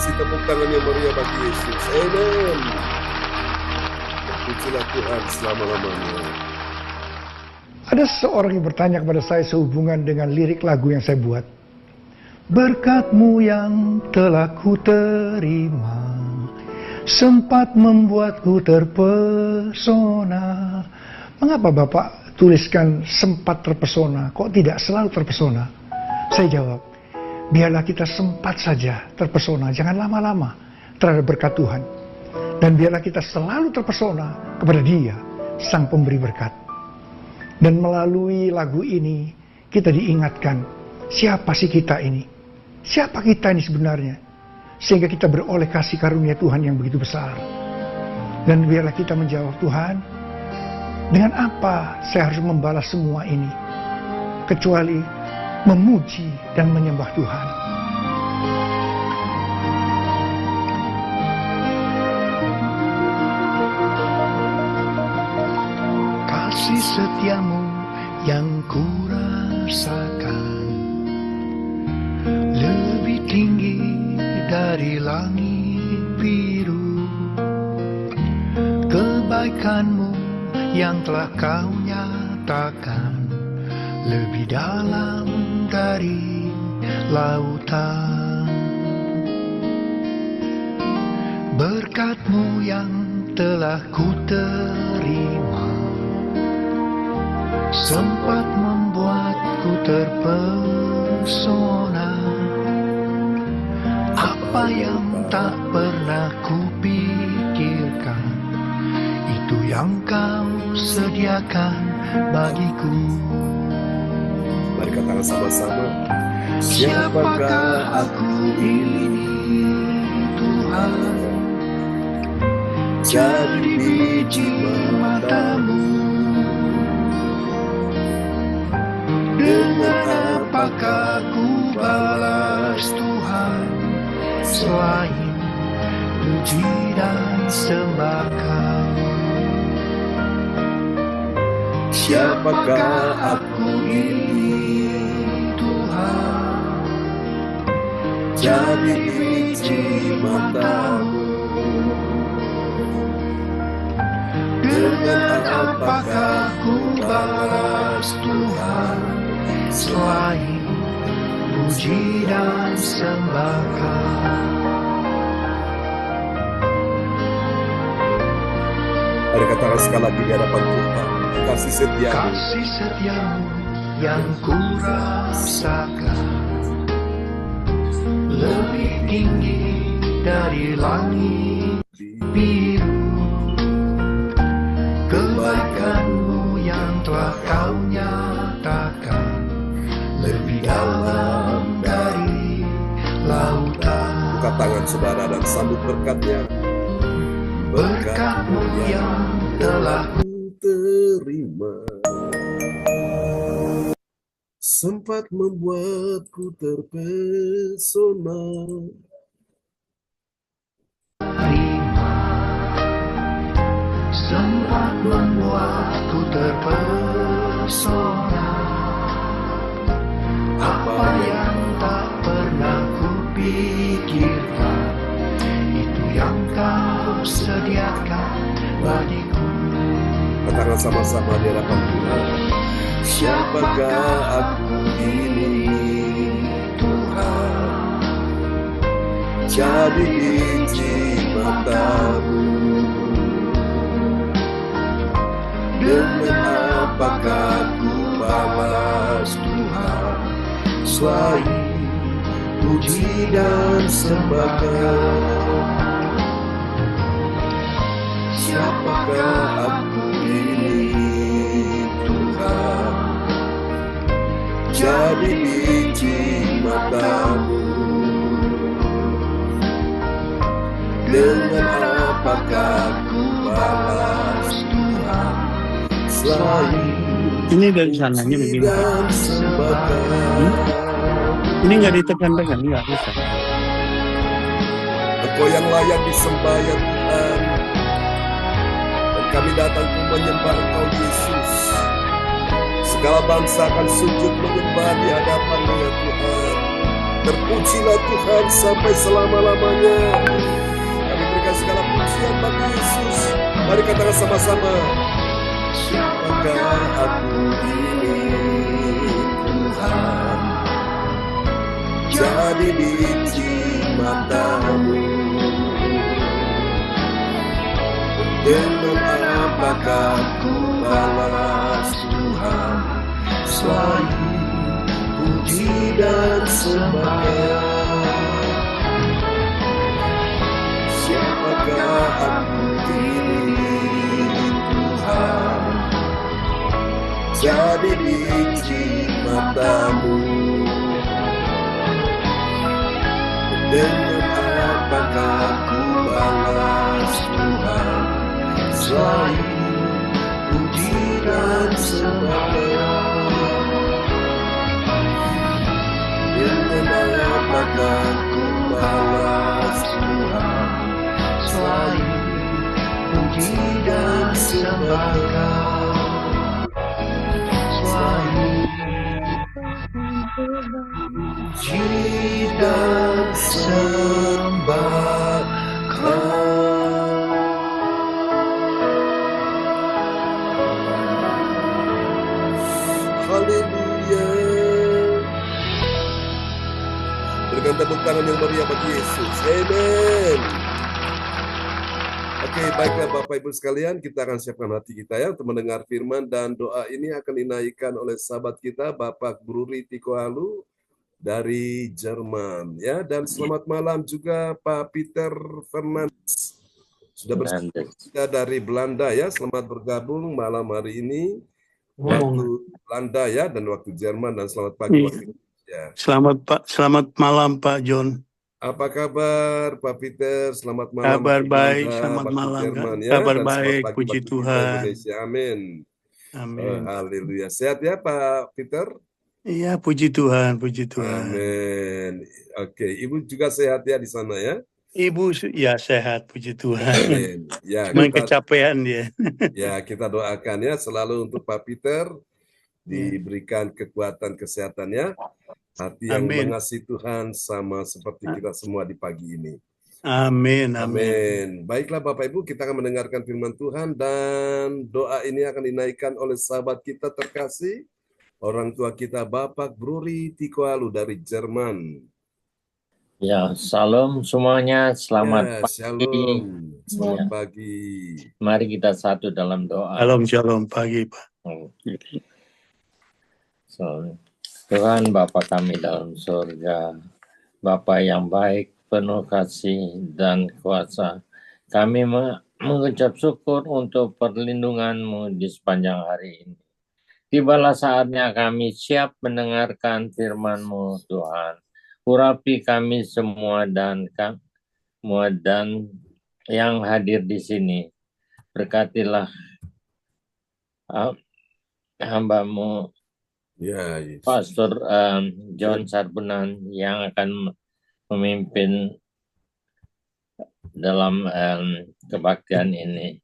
kasih tepuk tangan yang meriah bagi Yesus. Amen. Pujilah Tuhan selama-lamanya. Ada seseorang yang bertanya kepada saya sehubungan dengan lirik lagu yang saya buat. Berkat-Mu yang telah ku terima, sempat membuatku terpesona. Mengapa Bapak tuliskan sempat terpesona, kok tidak selalu terpesona? Saya jawab, biarlah kita sempat saja terpesona, jangan lama-lama terhadap berkat Tuhan. Dan biarlah kita selalu terpesona kepada Dia, Sang Pemberi berkat. Dan melalui lagu ini, kita diingatkan, siapa sih kita ini? Siapa kita ini sebenarnya? Sehingga kita beroleh kasih karunia Tuhan yang begitu besar. Dan biarlah kita menjawab, Tuhan, dengan apa saya harus membalas semua ini? Kecuali memuji dan menyembah Tuhan. Kasih setiamu yang ku rasakan lebih tinggi dari langit biru. Kebaikanmu yang telah kau nyatakan lebih dalam dari lautan. Berkat-Mu yang telah ku terima sempat membuatku terpesona. Apa yang tak pernah kupikirkan, itu yang kau sediakan bagiku. Mari katakan sama-sama. Siapakah aku ini, Tuhan? Jadi biji mata-Mu. Dengan apakah ku balas Tuhan, selain puji dan sembah Kau? Siapakah aku ini, Tuhan? jadi biji mata-Mu? Dengan apakah ku balas Tuhan, selain puji dan sembah Kau? Mari katakan sekali lagi di hadapan Tuhan. Kasih setiamu, Kasih setiamu yang ku rasakan lebih tinggi dari langit biru. Kebaikan-Mu yang telah Kau nyatakan lebih dalam dari lautan. buka tangan saudara dan sambut berkat-Nya. Berkat-Mu yang telah ku terima, sempat membuatku terpesona. terima, sempat membuatku terpesona. Apa yang tak pernah kupikirkan, itu yang Kau sediakan bagiku. Katakan sama-sama di hadapan Tuhan. Siapakah aku ini, Tuhan? jadi biji mata-Mu? Dengan apakah ku balas Tuhan, selain puji dan sembah Kau? Siapakah aku ini, Tuhan? jadi biji mata-Mu. Dengan apakah ku balas Tuhan, Selain Ini dari sananya begini. dan sembah Kau. Ini nggak ditekan-tekan, nggak bisa. Engkau yang layak disembah ya Tuhan. Dan kami datang untuk menyembah Engkau Yesus. Segala bangsa akan sujud menyembah di hadapan-Mu ya Tuhan. Terpujilah Tuhan sampai selama-lamanya. Kami berikan segala pujian bagi Yesus. Mari katakan sama-sama. Siapakah aku ini Tuhan, jadi biji matamu. Dengan apakah ku balas Tuhan, selain puji dan sembah. Siapakah aku ini Tuhan, jadi biji matamu. Dengan apakah ku balas Tuhan, selain puji dan sembah. Dengan apakah ku balas Tuhan, selain puji dan sembah. Selain puji dan sembah. Haleluya. Berikan tepuk tangan yang meriah bagi Yesus. Amen. Oke, baiklah Bapak Ibu sekalian, kita akan siapkan hati kita ya untuk mendengar firman, dan doa ini akan dinaikkan oleh sahabat kita Bapak Bruri Tikohalu dari Jerman ya. Dan selamat malam juga Pak Peter Fernandes sudah bersama kita dari Belanda ya. Selamat bergabung malam hari ini waktu Belanda ya, dan waktu Jerman, dan selamat pagi waktu Indonesia. Selamat malam Pak John. Apa kabar Pak Peter? Selamat malam. Kabar baik, Belanda, selamat malam. Jerman, ya. Kabar Dan baik, pagi puji Tuhan. Indonesia. Amin. Amin. Haleluya. Sehat ya Pak Peter? Iya, puji Tuhan, puji Tuhan. Amin. Oke, Ibu juga sehat ya di sana ya? Ibu ya sehat, puji Tuhan. Amin. Ya, Cuman kecapean dia. Ya, kita doakan ya selalu untuk Pak Peter diberikan kekuatan kesehatannya, hati yang mengasihi Tuhan sama seperti kita semua di pagi ini. Amin, amin. Baiklah Bapak Ibu, kita akan mendengarkan firman Tuhan, dan doa ini akan dinaikkan oleh sahabat kita terkasih, orang tua kita Bapak Bruri Tikohalu dari Jerman. Ya, salam semuanya, selamat pagi. Shalom, selamat pagi. Mari kita satu dalam doa. Shalom pagi Pak. Tuhan Bapa kami dalam surga, Bapa yang baik, penuh kasih dan kuasa. Kami mengucap syukur untuk perlindungan-Mu di sepanjang hari ini. Tibalah saatnya kami siap mendengarkan firman-Mu Tuhan. Urapi kami semua dan yang hadir di sini. Berkatilah hamba-Mu Pastor John Sarbunan yang akan memimpin dalam kebaktian ini.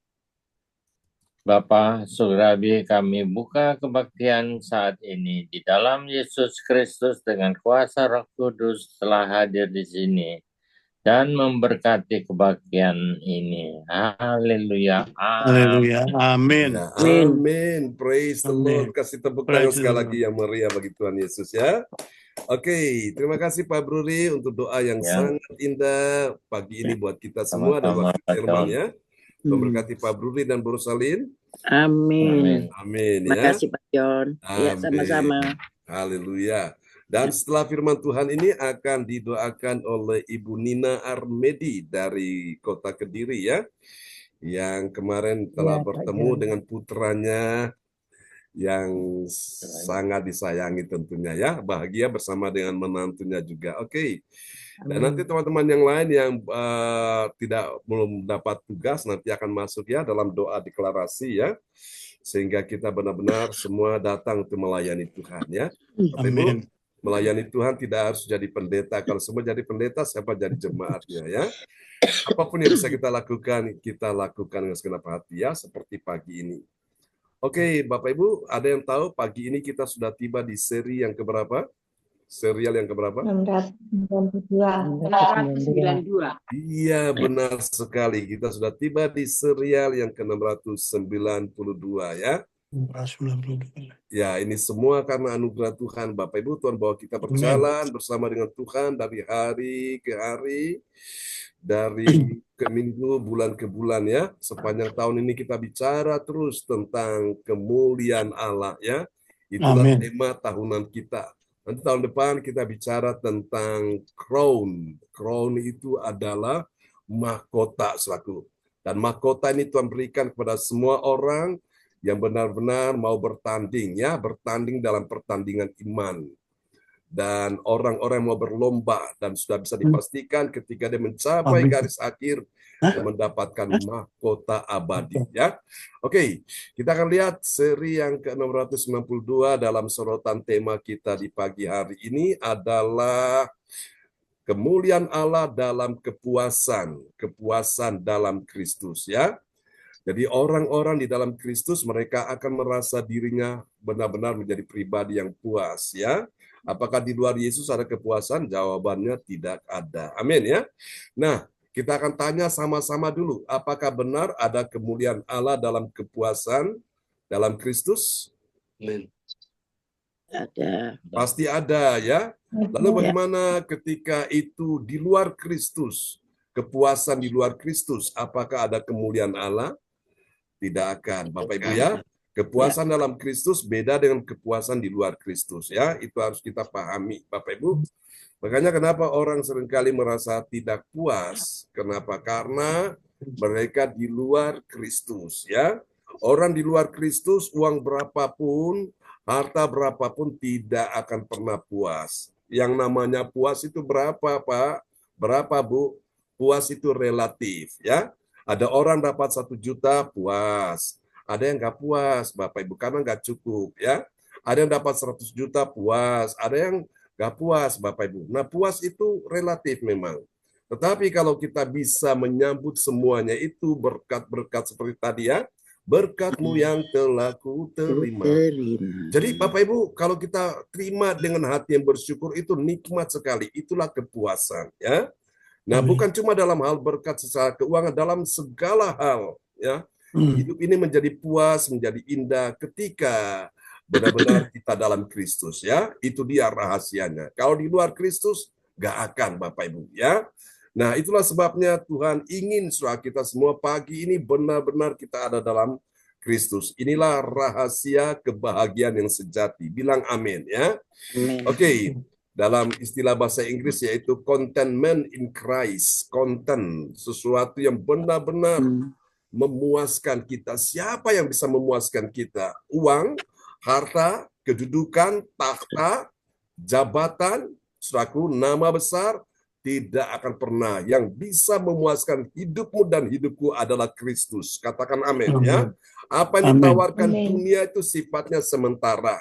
Bapa Surgawi, kami buka kebaktian saat ini di dalam Yesus Kristus dengan kuasa Roh Kudus telah hadir di sini dan memberkati kebaktian ini. Haleluya. Haleluya. Amin. Amin. Praise the Lord. Kasih tepuk tangan sekali lagi yang meriah bagi Tuhan Yesus ya. Oke, terima kasih Pak Bruri untuk doa yang sangat indah pagi ini buat kita semua dan waktu Jerman ya. Memberkati Pak Bruri dan Bu Rosalin. Amin. Amin. Terima kasih Pak John. Ya, sama-sama. Haleluya. Dan setelah firman Tuhan ini akan didoakan oleh Ibu Nina Armedi dari Kota Kediri ya, yang kemarin telah bertemu dengan putranya yang sangat disayangi tentunya ya, bahagia bersama dengan menantunya juga. Oke. Dan nanti teman-teman yang lain yang belum dapat tugas nanti akan masuk ya dalam doa deklarasi ya, sehingga kita benar-benar semua datang untuk melayani Tuhan ya. Amin. Melayani Tuhan tidak harus jadi pendeta. Kalau semua jadi pendeta, siapa jadi jemaatnya ya. Apapun yang bisa kita lakukan dengan segenap hati ya, seperti pagi ini. Oke, Bapak Ibu, ada yang tahu pagi ini kita sudah tiba di seri yang keberapa? Serial yang keberapa? 692. Iya, benar sekali. Kita sudah tiba di serial yang ke-692 ya. 692. Ya, ini semua karena anugerah Tuhan. Bapak Ibu, Tuhan bahwa kita berjalan bersama dengan Tuhan dari hari ke hari, dari ke minggu, bulan ke bulan ya. Sepanjang tahun ini kita bicara terus tentang kemuliaan Allah ya. Itulah Amin. tema tahunan kita. Nanti tahun depan kita bicara tentang crown. Crown itu adalah mahkota selaku. Dan mahkota ini Tuhan berikan kepada semua orang yang benar-benar mau bertanding ya, bertanding dalam pertandingan iman. Dan orang-orang mau berlomba dan sudah bisa dipastikan ketika dia mencapai garis akhir dia mendapatkan mahkota abadi ya. Oke, kita akan lihat seri yang ke-692 dalam sorotan tema kita di pagi hari ini adalah kemuliaan Allah dalam kepuasan, kepuasan dalam Kristus ya. Jadi orang-orang di dalam Kristus mereka akan merasa dirinya benar-benar menjadi pribadi yang puas ya. Apakah di luar Yesus ada kepuasan? Jawabannya tidak ada. Amin ya. Nah, kita akan tanya sama-sama dulu, apakah benar ada kemuliaan Allah dalam kepuasan dalam Kristus? Amin. Ada. Pasti ada ya. Lalu bagaimana ketika itu di luar Kristus? Kepuasan di luar Kristus, apakah ada kemuliaan Allah? Tidak akan, Bapak Ibu ya. Kepuasan dalam Kristus beda dengan kepuasan di luar Kristus ya. Itu harus kita pahami, Bapak Ibu. Makanya kenapa orang seringkali merasa tidak puas? Kenapa? Karena mereka di luar Kristus ya. Orang di luar Kristus, uang berapapun, harta berapapun tidak akan pernah puas. Yang namanya puas itu berapa, Pak? Berapa, Bu? Puas itu relatif ya. Ada orang dapat 1 juta puas. Ada yang nggak puas, Bapak Ibu, karena nggak cukup ya. Ada yang dapat 100 juta puas. Ada yang nggak puas, Bapak Ibu. Nah, puas itu relatif memang. Tetapi kalau kita bisa menyambut semuanya itu berkat-berkat seperti tadi ya. Berkat-Mu yang telah ku terima. Jadi Bapak Ibu, kalau kita terima dengan hati yang bersyukur itu nikmat sekali. Itulah kepuasan ya. Nah, bukan cuma dalam hal berkat secara keuangan, dalam segala hal ya. Hidup ini menjadi puas, menjadi indah ketika benar-benar kita dalam Kristus ya. Itu dia rahasianya. Kalau di luar Kristus gak akan, Bapak Ibu ya. Nah, itulah sebabnya Tuhan ingin supaya kita semua pagi ini benar-benar kita ada dalam Kristus. Inilah rahasia kebahagiaan yang sejati. Bilang amin ya. Oke. Dalam istilah bahasa Inggris yaitu contentment in Christ. Content, sesuatu yang benar-benar memuaskan kita. Siapa yang bisa memuaskan kita? Uang, harta, kedudukan, takhta, jabatan, selaku nama besar, tidak akan pernah. Yang bisa memuaskan hidupmu dan hidupku adalah Kristus. Katakan amin ya. Apa yang ditawarkan dunia itu sifatnya sementara.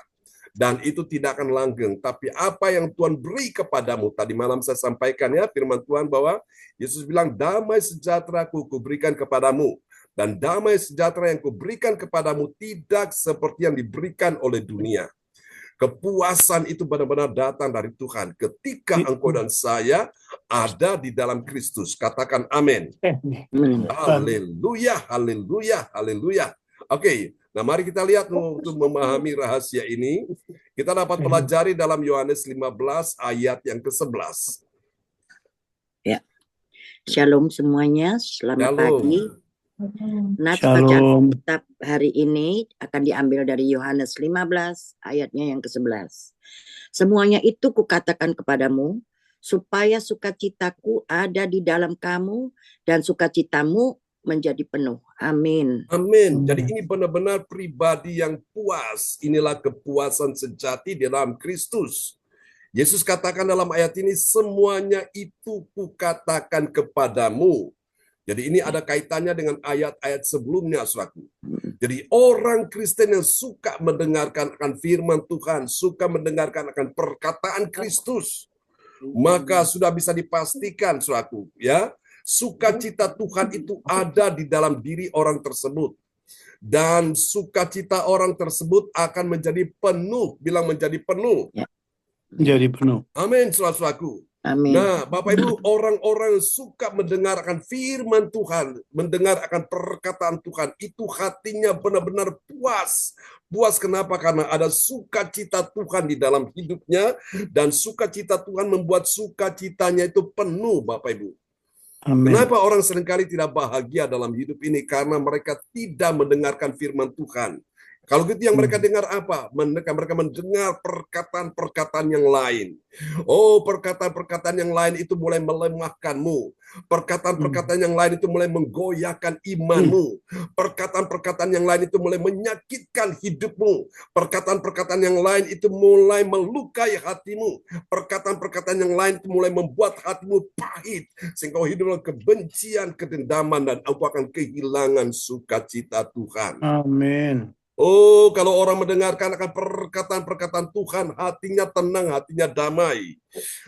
Dan itu tidak akan langgeng. Tapi apa yang Tuhan beri kepadamu. Tadi malam saya sampaikan ya firman Tuhan bahwa Yesus bilang, damai sejahtera ku berikan kepadamu. Dan damai sejahtera yang kuberikan kepadamu tidak seperti yang diberikan oleh dunia. Kepuasan itu benar-benar datang dari Tuhan. Ketika engkau dan saya ada di dalam Kristus. Katakan amin. Haleluya, haleluya, haleluya. Oke. Nah, mari kita lihat untuk memahami rahasia ini. Kita dapat pelajari dalam Yohanes 15 ayat yang ke-11. Ya. Shalom semuanya, selamat pagi. Nats Shalom. bacaan hari ini akan diambil dari Yohanes 15 ayatnya yang ke-11. Semuanya itu kukatakan kepadamu, supaya sukacitaku ada di dalam kamu dan sukacitamu menjadi penuh. Amin. Amin. Jadi ini benar-benar pribadi yang puas. Inilah kepuasan sejati di dalam Kristus. Yesus katakan dalam ayat ini, semuanya itu kukatakan kepadamu. Jadi ini ada kaitannya dengan ayat-ayat sebelumnya, saudaraku. Jadi orang Kristen yang suka mendengarkan akan firman Tuhan, suka mendengarkan akan perkataan Kristus, maka sudah bisa dipastikan, saudaraku, ya, sukacita Tuhan itu ada di dalam diri orang tersebut. Dan sukacita orang tersebut akan menjadi penuh. Bilang menjadi penuh. Jadi penuh. Amin, saudara-saudaraku. Amin. Nah, Bapak Ibu, orang-orang yang suka mendengar akan firman Tuhan, mendengar akan perkataan Tuhan, itu hatinya benar-benar puas. Puas kenapa? Karena ada sukacita Tuhan di dalam hidupnya, dan sukacita Tuhan membuat sukacitanya itu penuh, Bapak Ibu. Amin. Kenapa orang seringkali tidak bahagia dalam hidup ini? Karena mereka tidak mendengarkan firman Tuhan. Kalau gitu yang mereka dengar apa? Mereka mendengar perkataan-perkataan yang lain. Oh, perkataan-perkataan yang lain itu mulai melemahkanmu. Perkataan-perkataan yang lain itu mulai menggoyahkan imanmu. Perkataan-perkataan yang lain itu mulai menyakitkan hidupmu. Perkataan-perkataan yang lain itu mulai melukai hatimu. Perkataan-perkataan yang lain itu mulai membuat hatimu pahit. Sehingga kau hidup dalam kebencian, kedendaman, dan engkau akan kehilangan sukacita Tuhan. Amin. Oh, kalau orang mendengarkan akan perkataan-perkataan Tuhan, hatinya tenang, hatinya damai.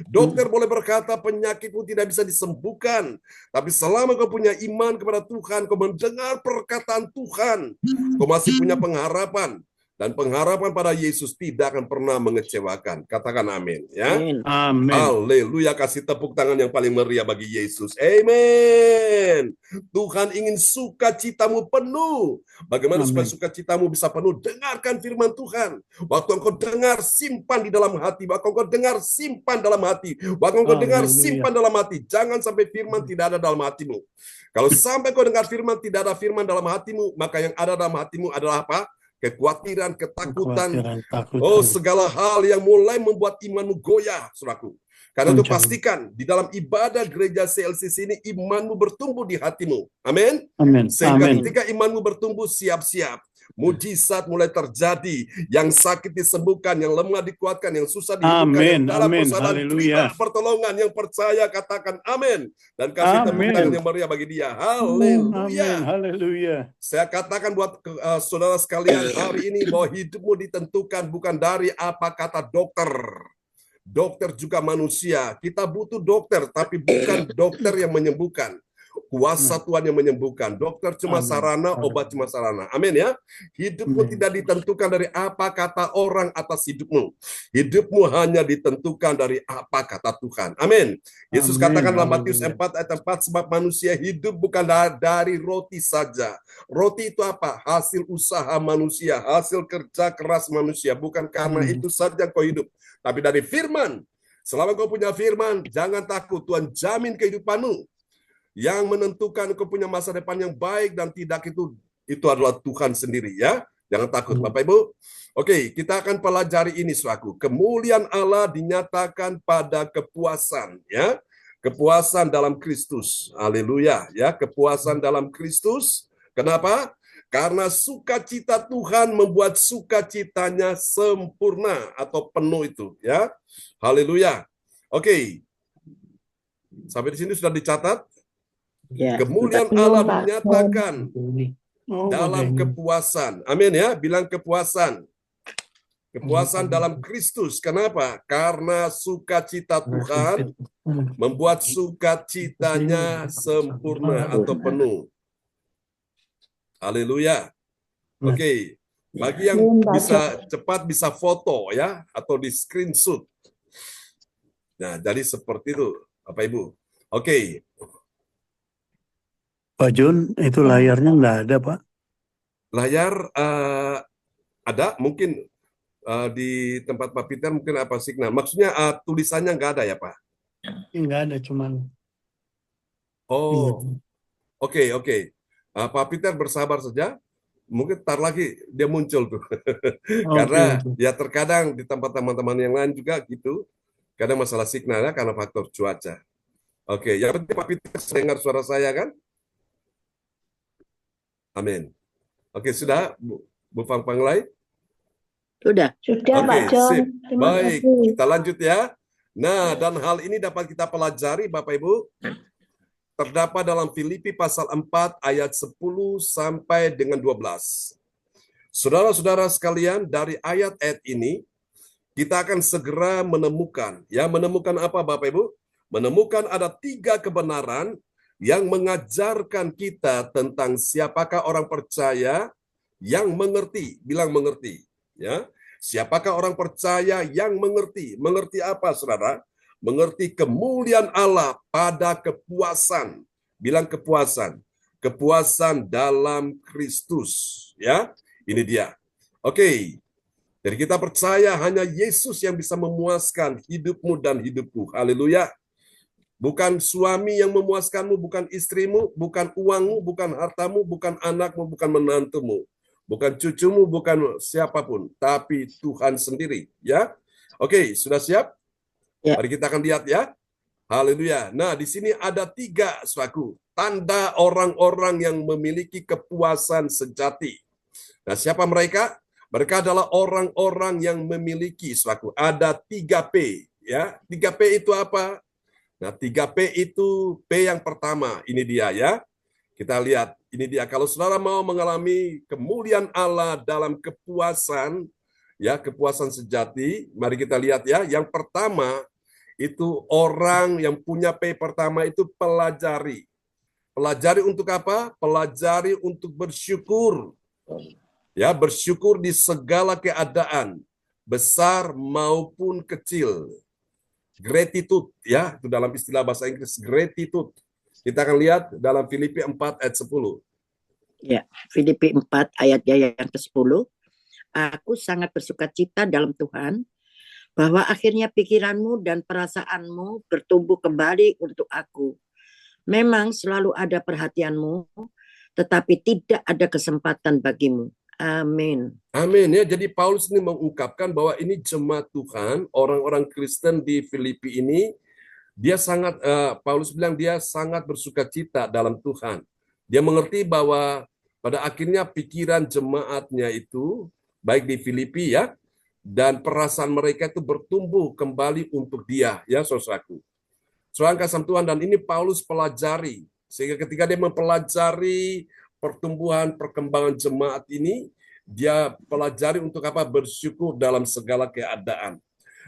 Dokter boleh berkata penyakitmu tidak bisa disembuhkan, tapi selama kau punya iman kepada Tuhan, kau mendengar perkataan Tuhan, kau masih punya pengharapan. Dan pengharapan pada Yesus tidak akan pernah mengecewakan. Katakan amin. Ya. Amin. Amin. Haleluya, kasih tepuk tangan yang paling meriah bagi Yesus. Amin. Tuhan ingin sukacitamu penuh. Bagaimana supaya sukacitamu bisa penuh? Dengarkan firman Tuhan. Waktu engkau dengar, simpan di dalam hati. Waktu engkau dengar, simpan dalam hati. Waktu engkau dengar, simpan dalam hati. Jangan sampai firman tidak ada dalam hatimu. Kalau sampai kau dengar firman, tidak ada firman dalam hatimu, maka yang ada dalam hatimu adalah apa? Kekhawatiran, ketakutan, oh segala hal yang mulai membuat imanmu goyah, saudaraku. Karena itu pastikan di dalam ibadah gereja CLCC ini imanmu bertumbuh di hatimu. Amin. Sehingga ketika imanmu bertumbuh, siap-siap. Mujizat mulai terjadi, yang sakit disembuhkan, yang lemah dikuatkan, yang susah dihidupkan, yang dalam persoalan terima pertolongan, yang percaya katakan amin, dan kasih tepuk tangan yang meriah bagi dia. Haleluya. Haleluya. Saya katakan buat saudara sekalian hari ini bahwa hidupmu ditentukan bukan dari apa kata dokter. Dokter juga manusia. Kita butuh dokter, tapi bukan dokter yang menyembuhkan. Kuasa Tuhan yang menyembuhkan. Dokter cuma sarana, obat cuma sarana. Amin ya. Hidupmu tidak ditentukan dari apa kata orang atas hidupmu. Hidupmu hanya ditentukan dari apa kata Tuhan. Amin. Yesus katakan dalam Matius 4 ayat 4, sebab manusia hidup bukan dari roti saja. Roti itu apa? Hasil usaha manusia, hasil kerja keras manusia. Bukan karena itu saja kau hidup, tapi dari firman. Selama kau punya firman, jangan takut. Tuhan jamin kehidupanmu. Yang menentukan kau punya masa depan yang baik dan tidak itu adalah Tuhan sendiri ya. Jangan takut Bapak Ibu. Oke, kita akan pelajari ini saudaraku. Kemuliaan Allah dinyatakan pada kepuasan ya. Kepuasan dalam Kristus. Haleluya ya, kepuasan dalam Kristus. Kenapa? Karena sukacita Tuhan membuat sukacitanya sempurna atau penuh itu ya. Haleluya. Oke. Sampai di sini sudah dicatat? Ya. Kemuliaan Allah dinyatakan dalam kepuasan. Amin ya, bilang kepuasan. Kepuasan dalam Kristus. Kenapa? Karena sukacita Tuhan membuat sukacitanya sempurna atau penuh. Haleluya. Oke. Bagi yang bisa cepat bisa foto ya atau di screenshot. Nah, jadi seperti itu, Bapak Ibu. Oke. Pak Jun, itu layarnya nggak ada, Pak? Layar ada, mungkin di tempat Pak Peter mungkin apa signal. Maksudnya tulisannya nggak ada ya, Pak? Nggak ada, cuman. Oh, oke. Pak Peter bersabar saja. Mungkin tar lagi dia muncul tuh. Karena ya terkadang di tempat teman-teman yang lain juga gitu. Kadang masalah signalnya karena faktor cuaca. Oke, yang penting Pak Peter dengar suara saya kan? Amin. Oke, sudah Bu Fang Panglai? Sudah Pak John. Sip. Baik, kita lanjut ya. Nah, dan hal ini dapat kita pelajari Bapak Ibu. Terdapat dalam Filipi pasal 4 ayat 10 sampai dengan 12. Saudara-saudara sekalian, dari ayat-ayat ini kita akan segera menemukan apa Bapak Ibu? Menemukan ada 3 kebenaran yang mengajarkan kita tentang siapakah orang percaya yang mengerti, bilang mengerti, ya. Siapakah orang percaya yang mengerti? Mengerti apa, saudara? Mengerti kemuliaan Allah pada kepuasan. Bilang kepuasan. Kepuasan dalam Kristus. Ya, ini dia. Oke. Jadi kita percaya hanya Yesus yang bisa memuaskan hidupmu dan hidupku. Haleluya. Bukan suami yang memuaskanmu, bukan istrimu, bukan uangmu, bukan hartamu, bukan anakmu, bukan menantumu. Bukan cucumu, bukan siapapun, tapi Tuhan sendiri. Ya, oke, sudah siap? Ya. Mari kita akan lihat ya. Haleluya. Nah, di sini ada 3 saudaraku, tanda orang-orang yang memiliki kepuasan sejati. Nah, siapa mereka? Mereka adalah orang-orang yang memiliki saudaraku. Ada 3P. Ya, 3P itu apa? Nah, 3P itu P yang pertama. Ini dia ya. Kita lihat, ini dia. Kalau saudara mau mengalami kemuliaan Allah dalam kepuasan, ya kepuasan sejati, mari kita lihat ya. Yang pertama, itu orang yang punya P pertama itu pelajari. Pelajari untuk apa? Pelajari untuk bersyukur. Ya, bersyukur di segala keadaan, besar maupun kecil. Gratitude, ya, itu dalam istilah bahasa Inggris, gratitude. Kita akan lihat dalam Filipi 4 ayat 10. Ya, Filipi 4 ayatnya yang ke-10. Aku sangat bersukacita dalam Tuhan bahwa akhirnya pikiranmu dan perasaanmu bertumbuh kembali untuk aku. Memang selalu ada perhatianmu, tetapi tidak ada kesempatan bagimu. Amin. Amin ya. Jadi Paulus ini mengungkapkan bahwa ini jemaat Tuhan, orang-orang Kristen di Filipi ini, dia sangat, Paulus bilang dia sangat bersukacita dalam Tuhan. Dia mengerti bahwa pada akhirnya pikiran jemaatnya itu, baik di Filipi ya, dan perasaan mereka itu bertumbuh kembali untuk dia, ya saudaraku. Saudara kasih Tuhan, dan ini Paulus pelajari, sehingga ketika dia mempelajari pertumbuhan, perkembangan jemaat ini, dia pelajari untuk apa? Bersyukur dalam segala keadaan.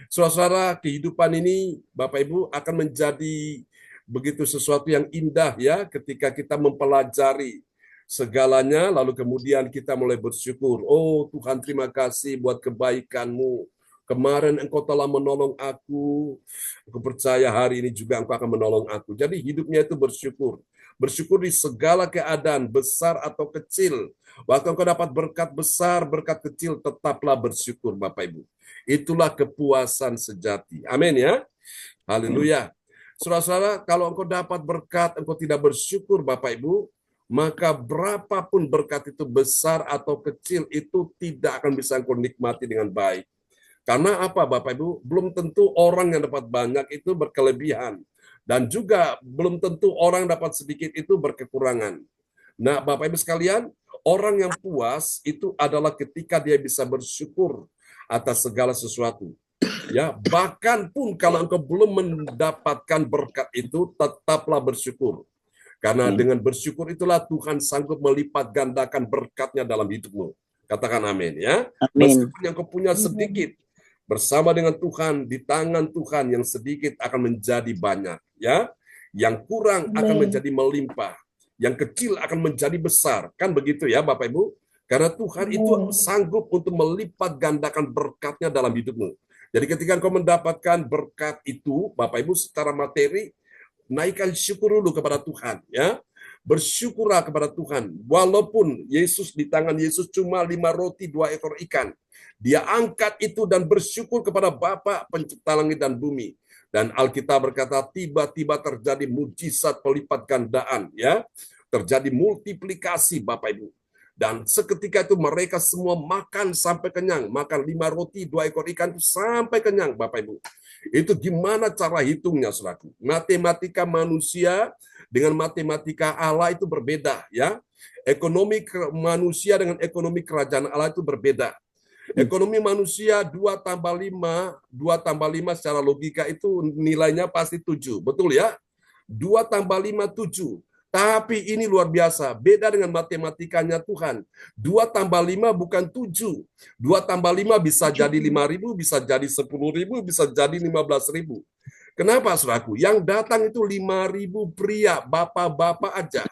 Saudara-saudara, kehidupan ini Bapak Ibu akan menjadi begitu sesuatu yang indah ya ketika kita mempelajari segalanya lalu kemudian kita mulai bersyukur. Oh Tuhan, terima kasih buat kebaikan-Mu. Kemarin Engkau telah menolong aku. Aku percaya hari ini juga Engkau akan menolong aku. Jadi hidupnya itu bersyukur. Bersyukur di segala keadaan, besar atau kecil. Waktu engkau dapat berkat besar, berkat kecil, tetaplah bersyukur Bapak Ibu. Itulah kepuasan sejati. Amin ya. Haleluya. Saudara-saudara, kalau engkau dapat berkat, engkau tidak bersyukur Bapak Ibu, maka berapapun berkat itu besar atau kecil, itu tidak akan bisa engkau nikmati dengan baik. Karena apa Bapak Ibu? Belum tentu orang yang dapat banyak itu berkelebihan. Dan juga belum tentu orang dapat sedikit itu berkekurangan. Nah Bapak Ibu sekalian, orang yang puas itu adalah ketika dia bisa bersyukur atas segala sesuatu. Ya, bahkan pun kalau engkau belum mendapatkan berkat itu, tetaplah bersyukur. Karena dengan bersyukur itulah Tuhan sanggup melipat gandakan berkatnya dalam hidupmu. Katakan amin ya. Amin. Meskipun yang kau punya sedikit, bersama dengan Tuhan, di tangan Tuhan yang sedikit akan menjadi banyak. Ya, yang kurang akan menjadi melimpah. Yang kecil akan menjadi besar. Kan begitu ya Bapak Ibu? Karena Tuhan itu sanggup untuk melipat gandakan berkatnya dalam hidupmu. Jadi ketika engkau mendapatkan berkat itu, Bapak Ibu secara materi, naikkan syukur dulu kepada Tuhan. Ya, bersyukurlah kepada Tuhan. Walaupun Yesus di tangan Yesus cuma 5 roti 2 ekor ikan. Dia angkat itu dan bersyukur kepada Bapa pencipta langit dan bumi. Dan Alkitab berkata tiba-tiba terjadi mujizat pelipat gandaan, ya. Terjadi multiplikasi Bapak Ibu. Dan seketika itu mereka semua makan sampai kenyang, makan 5 roti 2 ekor ikan itu sampai kenyang Bapak Ibu. Itu gimana cara hitungnya saudaraku? Matematika manusia dengan matematika Allah itu berbeda, ya. Ekonomi manusia dengan ekonomi kerajaan Allah itu berbeda. Ekonomi manusia 2 tambah 5 secara logika itu nilainya pasti 7. Betul ya? 2 tambah 5, 7. Tapi ini luar biasa. Beda dengan matematikanya Tuhan. 2 tambah 5 bukan 7. 2 tambah 5 bisa jadi 5.000, bisa jadi 10.000, bisa jadi 15.000. Kenapa saudaraku? Yang datang itu 5.000 pria, bapak-bapak aja.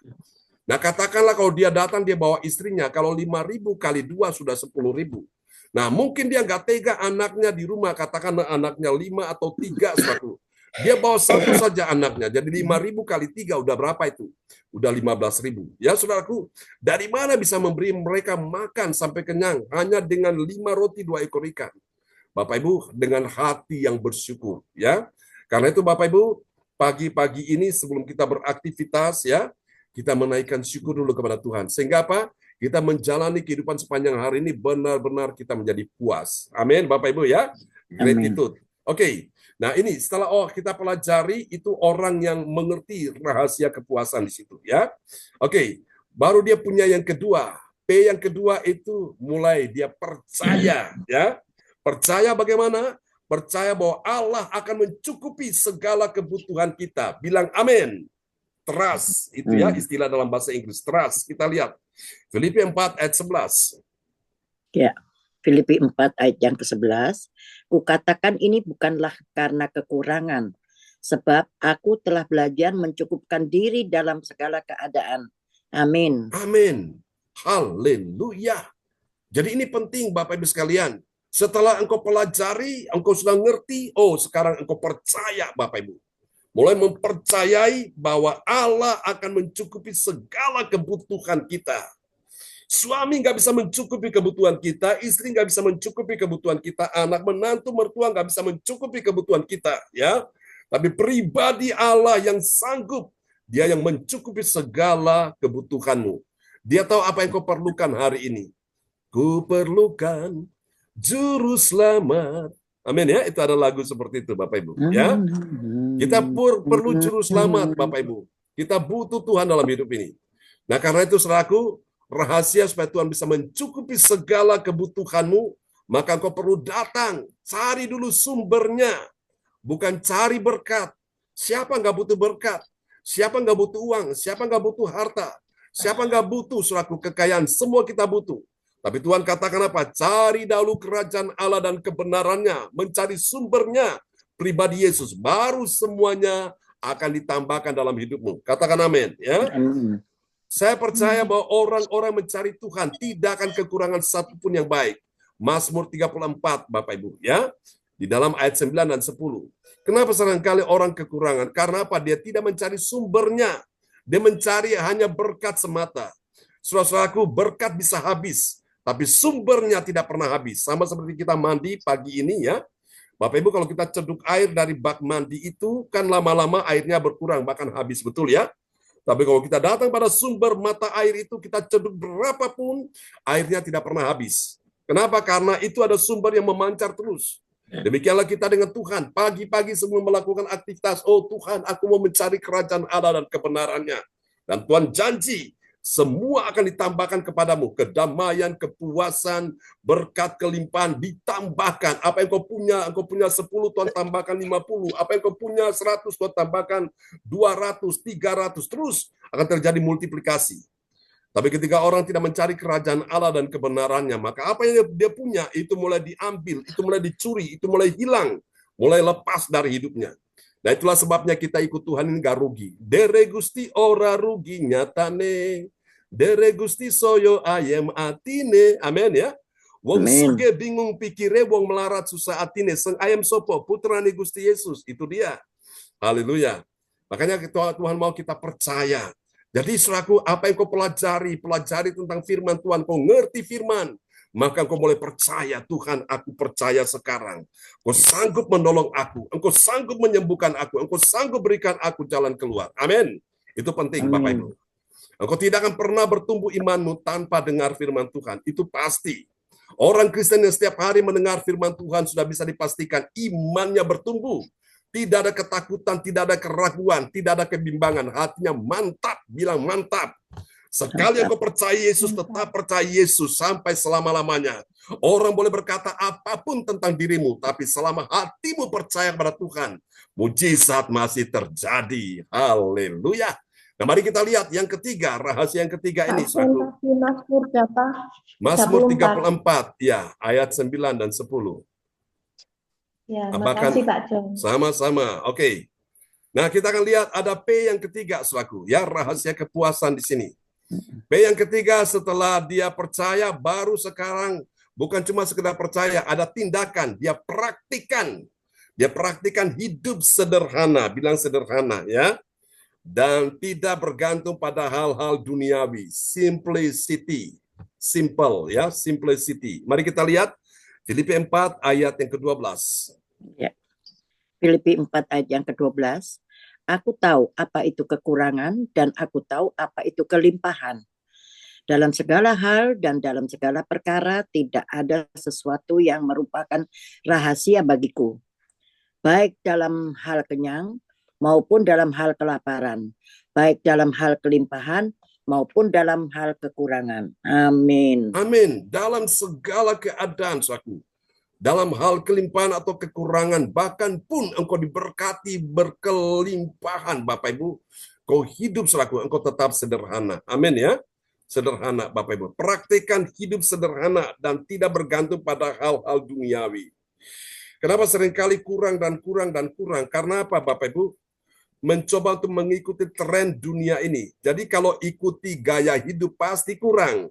Nah katakanlah kalau dia datang dia bawa istrinya, kalau 5.000 kali 2 sudah 10.000. Nah, mungkin dia nggak tega anaknya di rumah, katakanlah anaknya 5 atau 3, saudaraku. Dia bawa satu saja anaknya, jadi 5.000 kali 3 udah berapa itu? Udah 15.000. Ya, saudaraku, dari mana bisa memberi mereka makan sampai kenyang hanya dengan 5 roti 2 ekor ikan? Bapak Ibu, dengan hati yang bersyukur, ya. Karena itu Bapak Ibu, pagi-pagi ini sebelum kita beraktivitas, ya, kita menaikkan syukur dulu kepada Tuhan. Sehingga apa? Kita menjalani kehidupan sepanjang hari ini benar-benar kita menjadi puas. Amin, Bapak Ibu ya. Gratitude. Oke. Nah, ini setelah kita pelajari itu orang yang mengerti rahasia kepuasan di situ ya. Oke. Baru dia punya yang kedua. P yang kedua itu mulai dia percaya ya. Percaya bagaimana? Percaya bahwa Allah akan mencukupi segala kebutuhan kita. Bilang amin. Trust, itu ya istilah dalam bahasa Inggris. Trust, kita lihat. Filipi 4 ayat 11. Ya, Filipi 4 ayat yang ke-11. Kukatakan ini bukanlah karena kekurangan, sebab aku telah belajar mencukupkan diri dalam segala keadaan. Amin. Amin. Haleluya. Jadi ini penting Bapak Ibu sekalian. Setelah engkau pelajari, engkau sudah ngerti, sekarang engkau percaya Bapak Ibu. Mulai mempercayai bahwa Allah akan mencukupi segala kebutuhan kita. Suami nggak bisa mencukupi kebutuhan kita, istri nggak bisa mencukupi kebutuhan kita, anak menantu mertua nggak bisa mencukupi kebutuhan kita, ya. Tapi pribadi Allah yang sanggup, Dia yang mencukupi segala kebutuhanmu. Dia tahu apa yang kau perlukan hari ini. Ku perlukan juru selamat. Amin ya, itu ada lagu seperti itu Bapak Ibu ya. Kita perlu juru selamat Bapak Ibu. Kita butuh Tuhan dalam hidup ini. Nah karena itu saudaraku, rahasia supaya Tuhan bisa mencukupi segala kebutuhanmu, maka engkau perlu datang, cari dulu sumbernya. Bukan cari berkat. Siapa nggak butuh berkat? Siapa nggak butuh uang? Siapa nggak butuh harta? Siapa nggak butuh saudaraku kekayaan? Semua kita butuh. Tapi Tuhan katakan apa? Cari dahulu kerajaan Allah dan kebenarannya. Mencari sumbernya, pribadi Yesus. Baru semuanya akan ditambahkan dalam hidupmu. Katakan amin. Ya. Saya percaya bahwa orang-orang mencari Tuhan tidak akan kekurangan satupun yang baik. Mazmur 34, Bapak Ibu. Ya. Di dalam ayat 9 dan 10. Kenapa seringkali orang kekurangan? Karena apa? Dia tidak mencari sumbernya. Dia mencari hanya berkat semata. Saudara-saudaraku, berkat bisa habis. Tapi sumbernya tidak pernah habis. Sama seperti kita mandi pagi ini ya. Bapak Ibu kalau kita ceduk air dari bak mandi itu kan lama-lama airnya berkurang bahkan habis, betul ya. Tapi kalau kita datang pada sumber mata air itu kita ceduk berapapun airnya tidak pernah habis. Kenapa? Karena itu ada sumber yang memancar terus. Demikianlah kita dengan Tuhan. Pagi-pagi sebelum melakukan aktivitas, Tuhan aku mau mencari kerajaan Allah dan kebenarannya. Dan Tuhan janji semua akan ditambahkan kepadamu. Kedamaian, kepuasan, berkat, kelimpahan ditambahkan. Apa yang kau punya 10, Tuhan tambahkan 50. Apa yang kau punya 100, Tuhan tambahkan 200, 300. Terus akan terjadi multiplikasi. Tapi ketika orang tidak mencari kerajaan Allah dan kebenarannya, maka apa yang dia punya itu mulai diambil, itu mulai dicuri, itu mulai hilang, mulai lepas dari hidupnya. Nah itulah sebabnya kita ikut Tuhan ini gak rugi. Dere Gusti ora rugi nyatane. Dere Gusti soyo ayem atine. Amin ya. Wong suge bingung pikire, wong melarat susah atine. Seng ayem sopo, putrane Gusti Yesus. Itu dia. Haleluya. Makanya Tuhan mau kita percaya. Jadi saudaraku, apa yang kau pelajari tentang firman Tuhan, kau ngerti firman, maka engkau mulai percaya, Tuhan aku percaya sekarang. Engkau sanggup menolong aku, engkau sanggup menyembuhkan aku, engkau sanggup berikan aku jalan keluar. Amin. Itu penting Bapak Ibu. Engkau tidak akan pernah bertumbuh imanmu tanpa dengar firman Tuhan. Itu pasti. Orang Kristen yang setiap hari mendengar firman Tuhan sudah bisa dipastikan imannya bertumbuh. Tidak ada ketakutan, tidak ada keraguan, tidak ada kebimbangan. Hatinya mantap, bilang mantap. Sekali engkau percaya Yesus, tetap percaya Yesus sampai selama-lamanya. Orang boleh berkata apapun tentang dirimu, tapi selama hatimu percaya kepada Tuhan, mujizat masih terjadi. Haleluya. Nah mari kita lihat yang ketiga, rahasia yang ketiga ini. Mazmur berapa? Mazmur 34, ya, ayat 9 dan 10. Ya, Apakah makasih Pak John. sama-sama. Oke. Nah, kita akan lihat ada P yang ketiga, saudaraku. Ya, rahasia kepuasan di sini. P yang ketiga setelah dia percaya, baru sekarang Bukan cuma sekedar percaya, ada tindakan, dia praktikan. Dia praktikan hidup sederhana, bilang sederhana ya. Dan tidak bergantung pada hal-hal duniawi. Simplicity. Simple ya, simplicity. Mari kita lihat Filipi 4 ayat yang ke-12. Ya. Filipi 4 ayat yang ke-12. Aku tahu apa itu kekurangan dan aku tahu apa itu kelimpahan. Dalam segala hal dan dalam segala perkara tidak ada sesuatu yang merupakan rahasia bagiku. Baik dalam hal kenyang maupun dalam hal kelaparan. Baik dalam hal kelimpahan maupun dalam hal kekurangan. Amin. Amin. Dalam segala keadaan, saudaraku. Dalam hal kelimpahan atau kekurangan, bahkan pun engkau diberkati berkelimpahan, Bapak Ibu. Kau hidup selaku engkau tetap sederhana. Amin ya. Sederhana, Bapak Ibu. Praktikkan hidup sederhana dan tidak bergantung pada hal-hal duniawi. Kenapa seringkali kurang dan kurang dan kurang? Karena apa, Bapak Ibu? Mencoba untuk mengikuti tren dunia ini. Jadi kalau ikuti gaya hidup pasti kurang.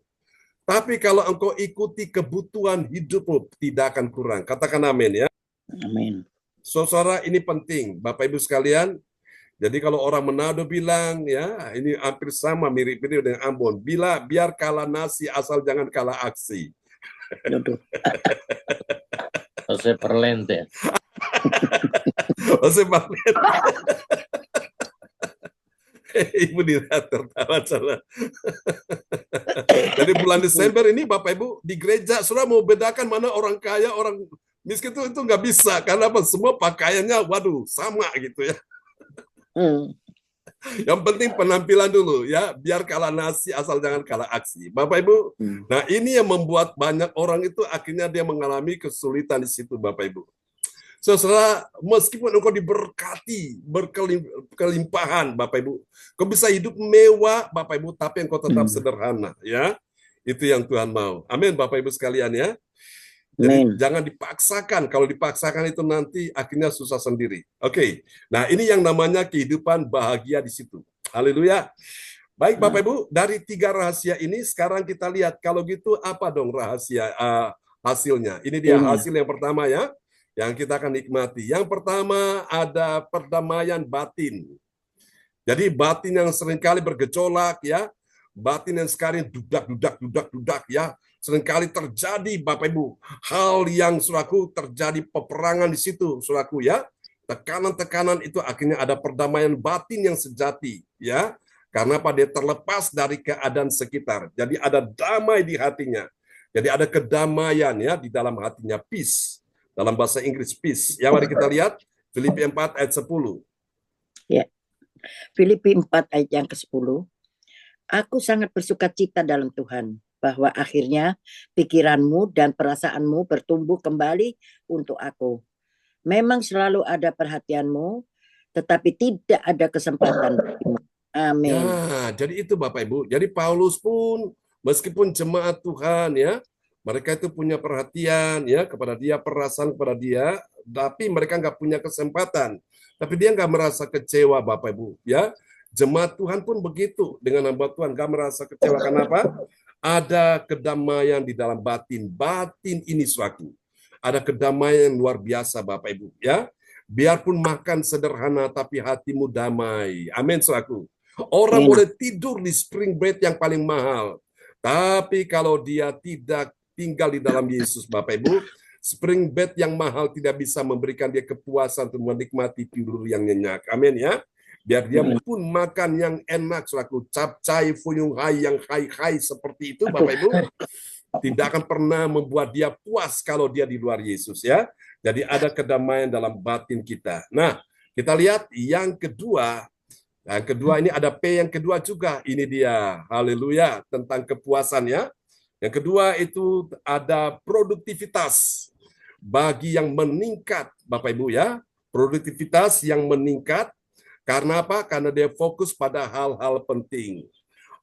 Tapi kalau engkau ikuti kebutuhan hidupmu, tidak akan kurang. Katakan amin ya. Amin. Saudara, ini penting, Bapak Ibu sekalian. Jadi kalau orang Manado bilang, ya ini hampir sama mirip-mirip dengan Ambon. Biar kalah nasi asal jangan kalah aksi. Jose Perlente. Jose Perlente. Ibu tidak tertawa salah. Jadi bulan Desember ini Bapak Ibu di gereja sudah mau bedakan mana orang kaya, orang miskin itu nggak bisa karena apa? Semua pakaiannya waduh sama gitu ya. Yang penting penampilan dulu ya, biar kalah nasi asal jangan kalah aksi. Bapak Ibu, nah ini yang membuat banyak orang itu akhirnya dia mengalami kesulitan di situ Bapak Ibu. Saudara, meskipun engkau diberkati, berkelimpahan Bapak Ibu, kau bisa hidup mewah Bapak Ibu, tapi engkau tetap sederhana ya. Itu yang Tuhan mau. Amin Bapak Ibu sekalian ya. Jadi jangan dipaksakan. Kalau dipaksakan itu nanti akhirnya susah sendiri. Oke. Nah, ini yang namanya kehidupan bahagia di situ. Haleluya. Baik Bapak Ibu, dari 3 rahasia ini sekarang kita lihat kalau gitu apa dong rahasia hasilnya. Ini dia hasil yang pertama ya, yang kita akan nikmati. Yang pertama ada perdamaian batin. Jadi batin yang seringkali bergejolak ya, batin yang sekarang dudak ya, seringkali terjadi Bapak Ibu hal yang saudaraku terjadi peperangan di situ saudaraku ya, tekanan-tekanan itu akhirnya ada perdamaian batin yang sejati ya, karena apa dia terlepas dari keadaan sekitar, jadi ada damai di hatinya, jadi ada kedamaian ya di dalam hatinya, peace dalam bahasa Inggris peace ya. Mari kita lihat Filipi 4 ayat 10 ya. Filipi 4 ayat yang ke-10. Aku sangat bersukacita dalam Tuhan bahwa akhirnya pikiranmu dan perasaanmu bertumbuh kembali untuk aku. Memang selalu ada perhatianmu, tetapi tidak ada kesempatan bagimu. Amin. Ya, jadi itu Bapak Ibu. Jadi Paulus pun meskipun jemaat Tuhan ya, mereka itu punya perhatian ya kepada dia, perasaan kepada dia, tapi mereka nggak punya kesempatan. Tapi dia nggak merasa kecewa Bapak Ibu ya. Jemaat Tuhan pun begitu dengan hamba Tuhan, nggak merasa kecewa. Kenapa? Ada kedamaian di dalam batin. Batin ini suatu. Ada kedamaian yang luar biasa Bapak Ibu ya. Biarpun makan sederhana tapi hatimu damai. Amin suatu. Orang boleh tidur di spring bed yang paling mahal. Tapi kalau dia tidak tinggal di dalam Yesus Bapak Ibu, spring bed yang mahal tidak bisa memberikan dia kepuasan untuk menikmati tidur yang nyenyak. Amin ya. Biar dia pun makan yang enak, selaku capcay, fuyung hai, yang hai-hai seperti itu, Bapak Ibu, tidak akan pernah membuat dia puas kalau dia di luar Yesus ya. Jadi ada kedamaian dalam batin kita. Nah, kita lihat yang kedua. Yang kedua ini ada P yang kedua juga. Ini dia, haleluya, tentang kepuasan ya. Yang kedua itu ada produktivitas bagi yang meningkat, Bapak Ibu ya. Produktivitas yang meningkat. Karena apa? Karena dia fokus pada hal-hal penting.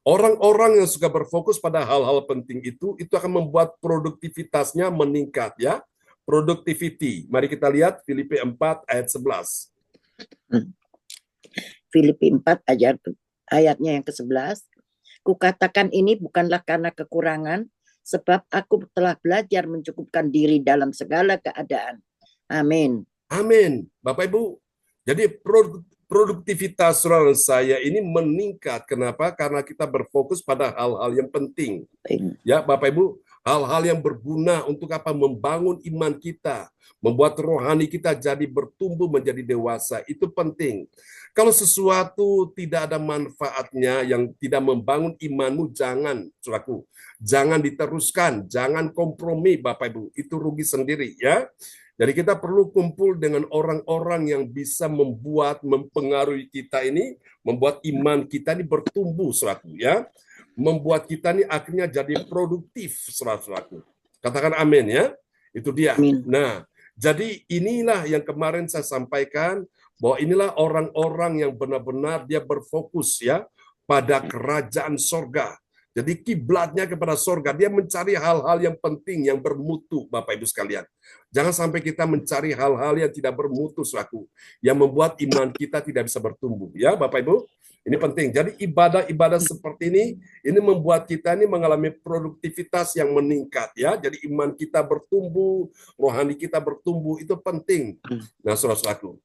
Orang-orang yang suka berfokus pada hal-hal penting itu akan membuat produktivitasnya meningkat ya. Productivity. Mari kita lihat Filipi 4 ayat 11. Filipi 4 ayatnya yang ke-11. Kukatakan ini bukanlah karena kekurangan, sebab aku telah belajar mencukupkan diri dalam segala keadaan. Amin. Amin. Bapak Ibu, jadi produktivitas saudara saya ini meningkat. Kenapa? Karena kita berfokus pada hal-hal yang penting. Ya, Bapak Ibu, hal-hal yang berguna untuk apa? Membangun iman kita, membuat rohani kita jadi bertumbuh menjadi dewasa. Itu penting. Kalau sesuatu tidak ada manfaatnya yang tidak membangun imanmu, jangan, saudaraku. Jangan diteruskan, jangan kompromi, Bapak Ibu. Itu rugi sendiri, ya. Jadi kita perlu kumpul dengan orang-orang yang bisa mempengaruhi kita ini, membuat iman kita ini bertumbuh, saudaraku, ya. Membuat kita ini akhirnya jadi produktif, saudaraku. Katakan amin, ya. Itu dia. Amin. Nah, jadi inilah yang kemarin saya sampaikan, bahwa inilah orang-orang yang benar-benar dia berfokus, ya, pada kerajaan sorga. Jadi kiblatnya kepada sorga. Dia mencari hal-hal yang penting, yang bermutu, Bapak Ibu sekalian. Jangan sampai kita mencari hal-hal yang tidak bermutu, saudaraku, yang membuat iman kita tidak bisa bertumbuh. Ya, Bapak Ibu, ini penting. Jadi ibadah-ibadah seperti ini membuat kita ini mengalami produktivitas yang meningkat. Ya, jadi iman kita bertumbuh, rohani kita bertumbuh, itu penting. Nah, saudara-saudaraku.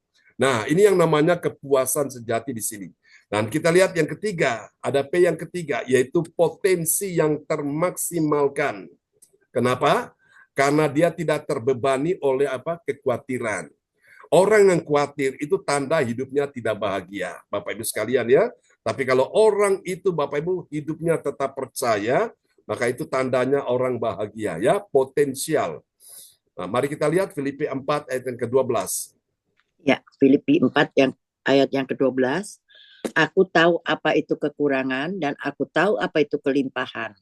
Nah, ini yang namanya kepuasan sejati di sini. Dan kita lihat yang ketiga, ada P yang ketiga, yaitu potensi yang termaksimalkan. Kenapa? Karena dia tidak terbebani oleh kekhawatiran. Orang yang khawatir itu tanda hidupnya tidak bahagia, Bapak Ibu sekalian, ya. Tapi kalau orang itu, Bapak Ibu, hidupnya tetap percaya, maka itu tandanya orang bahagia, ya, potensial. Nah, mari kita lihat Filipi 4 ayat yang ke-12. Ya, Filipi 4 ayat yang ke-12. Aku tahu apa itu kekurangan dan aku tahu apa itu kelimpahan.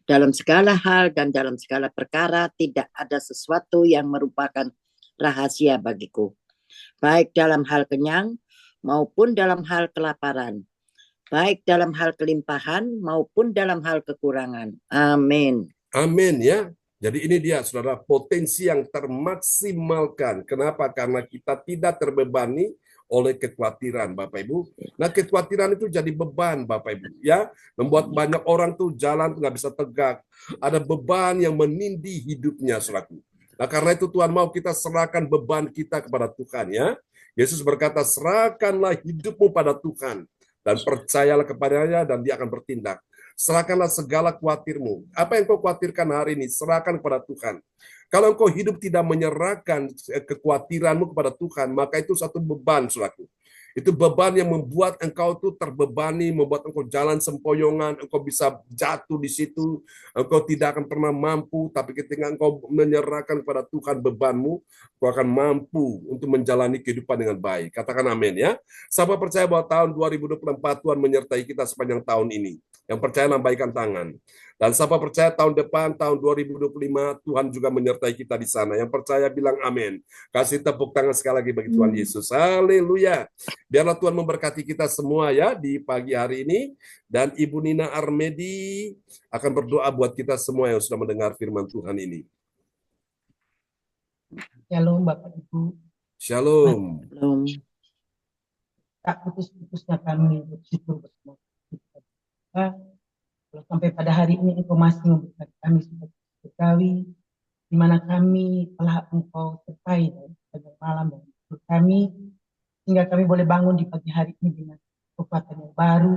Dalam segala hal dan dalam segala perkara tidak ada sesuatu yang merupakan rahasia bagiku. Baik dalam hal kenyang maupun dalam hal kelaparan. Baik dalam hal kelimpahan maupun dalam hal kekurangan. Amin. Amin, ya. Jadi ini dia, saudara, potensi yang termaksimalkan. Kenapa? Karena kita tidak terbebani oleh kekhawatiran, Bapak Ibu. Nah, kekhawatiran itu jadi beban, Bapak Ibu, ya, membuat banyak orang tuh jalan nggak bisa tegak. Ada beban yang menindih hidupnya, saudaraku. Nah, karena itu Tuhan mau kita serahkan beban kita kepada Tuhan, ya. Yesus berkata, serahkanlah hidupmu pada Tuhan dan percayalah kepadanya dan dia akan bertindak. Serahkanlah segala khawatirmu. Apa yang kau khawatirkan hari ini, serahkan kepada Tuhan. Kalau engkau hidup tidak menyerahkan kekhawatiranmu kepada Tuhan, maka itu satu beban, saudaraku. Itu beban yang membuat engkau tuh terbebani, membuat engkau jalan sempoyongan, engkau bisa jatuh di situ, engkau tidak akan pernah mampu, tapi ketika engkau menyerahkan kepada Tuhan bebanmu, engkau akan mampu untuk menjalani kehidupan dengan baik. Katakan amin, ya. Siapa percaya bahwa tahun 2024 Tuhan menyertai kita sepanjang tahun ini? Yang percaya lambaikan tangan. Dan siapa percaya tahun depan, tahun 2025, Tuhan juga menyertai kita di sana. Yang percaya bilang amin. Kasih tepuk tangan sekali lagi bagi Tuhan Yesus. Haleluya. Biarlah Tuhan memberkati kita semua, ya, di pagi hari ini. Dan Ibu Nina Armedi akan berdoa buat kita semua yang sudah mendengar firman Tuhan ini. Shalom Bapak Ibu. Shalom. Shalom. Tak putus-putusnya kami bersyukur bersama kita. Kalau sampai pada hari ini Engkau masih memberikan kami sebagai ketahui, di mana kami telah Engkau sertai sepanjang malam dan hidup kami, sehingga kami boleh bangun di pagi hari ini dengan kekuatan yang baru.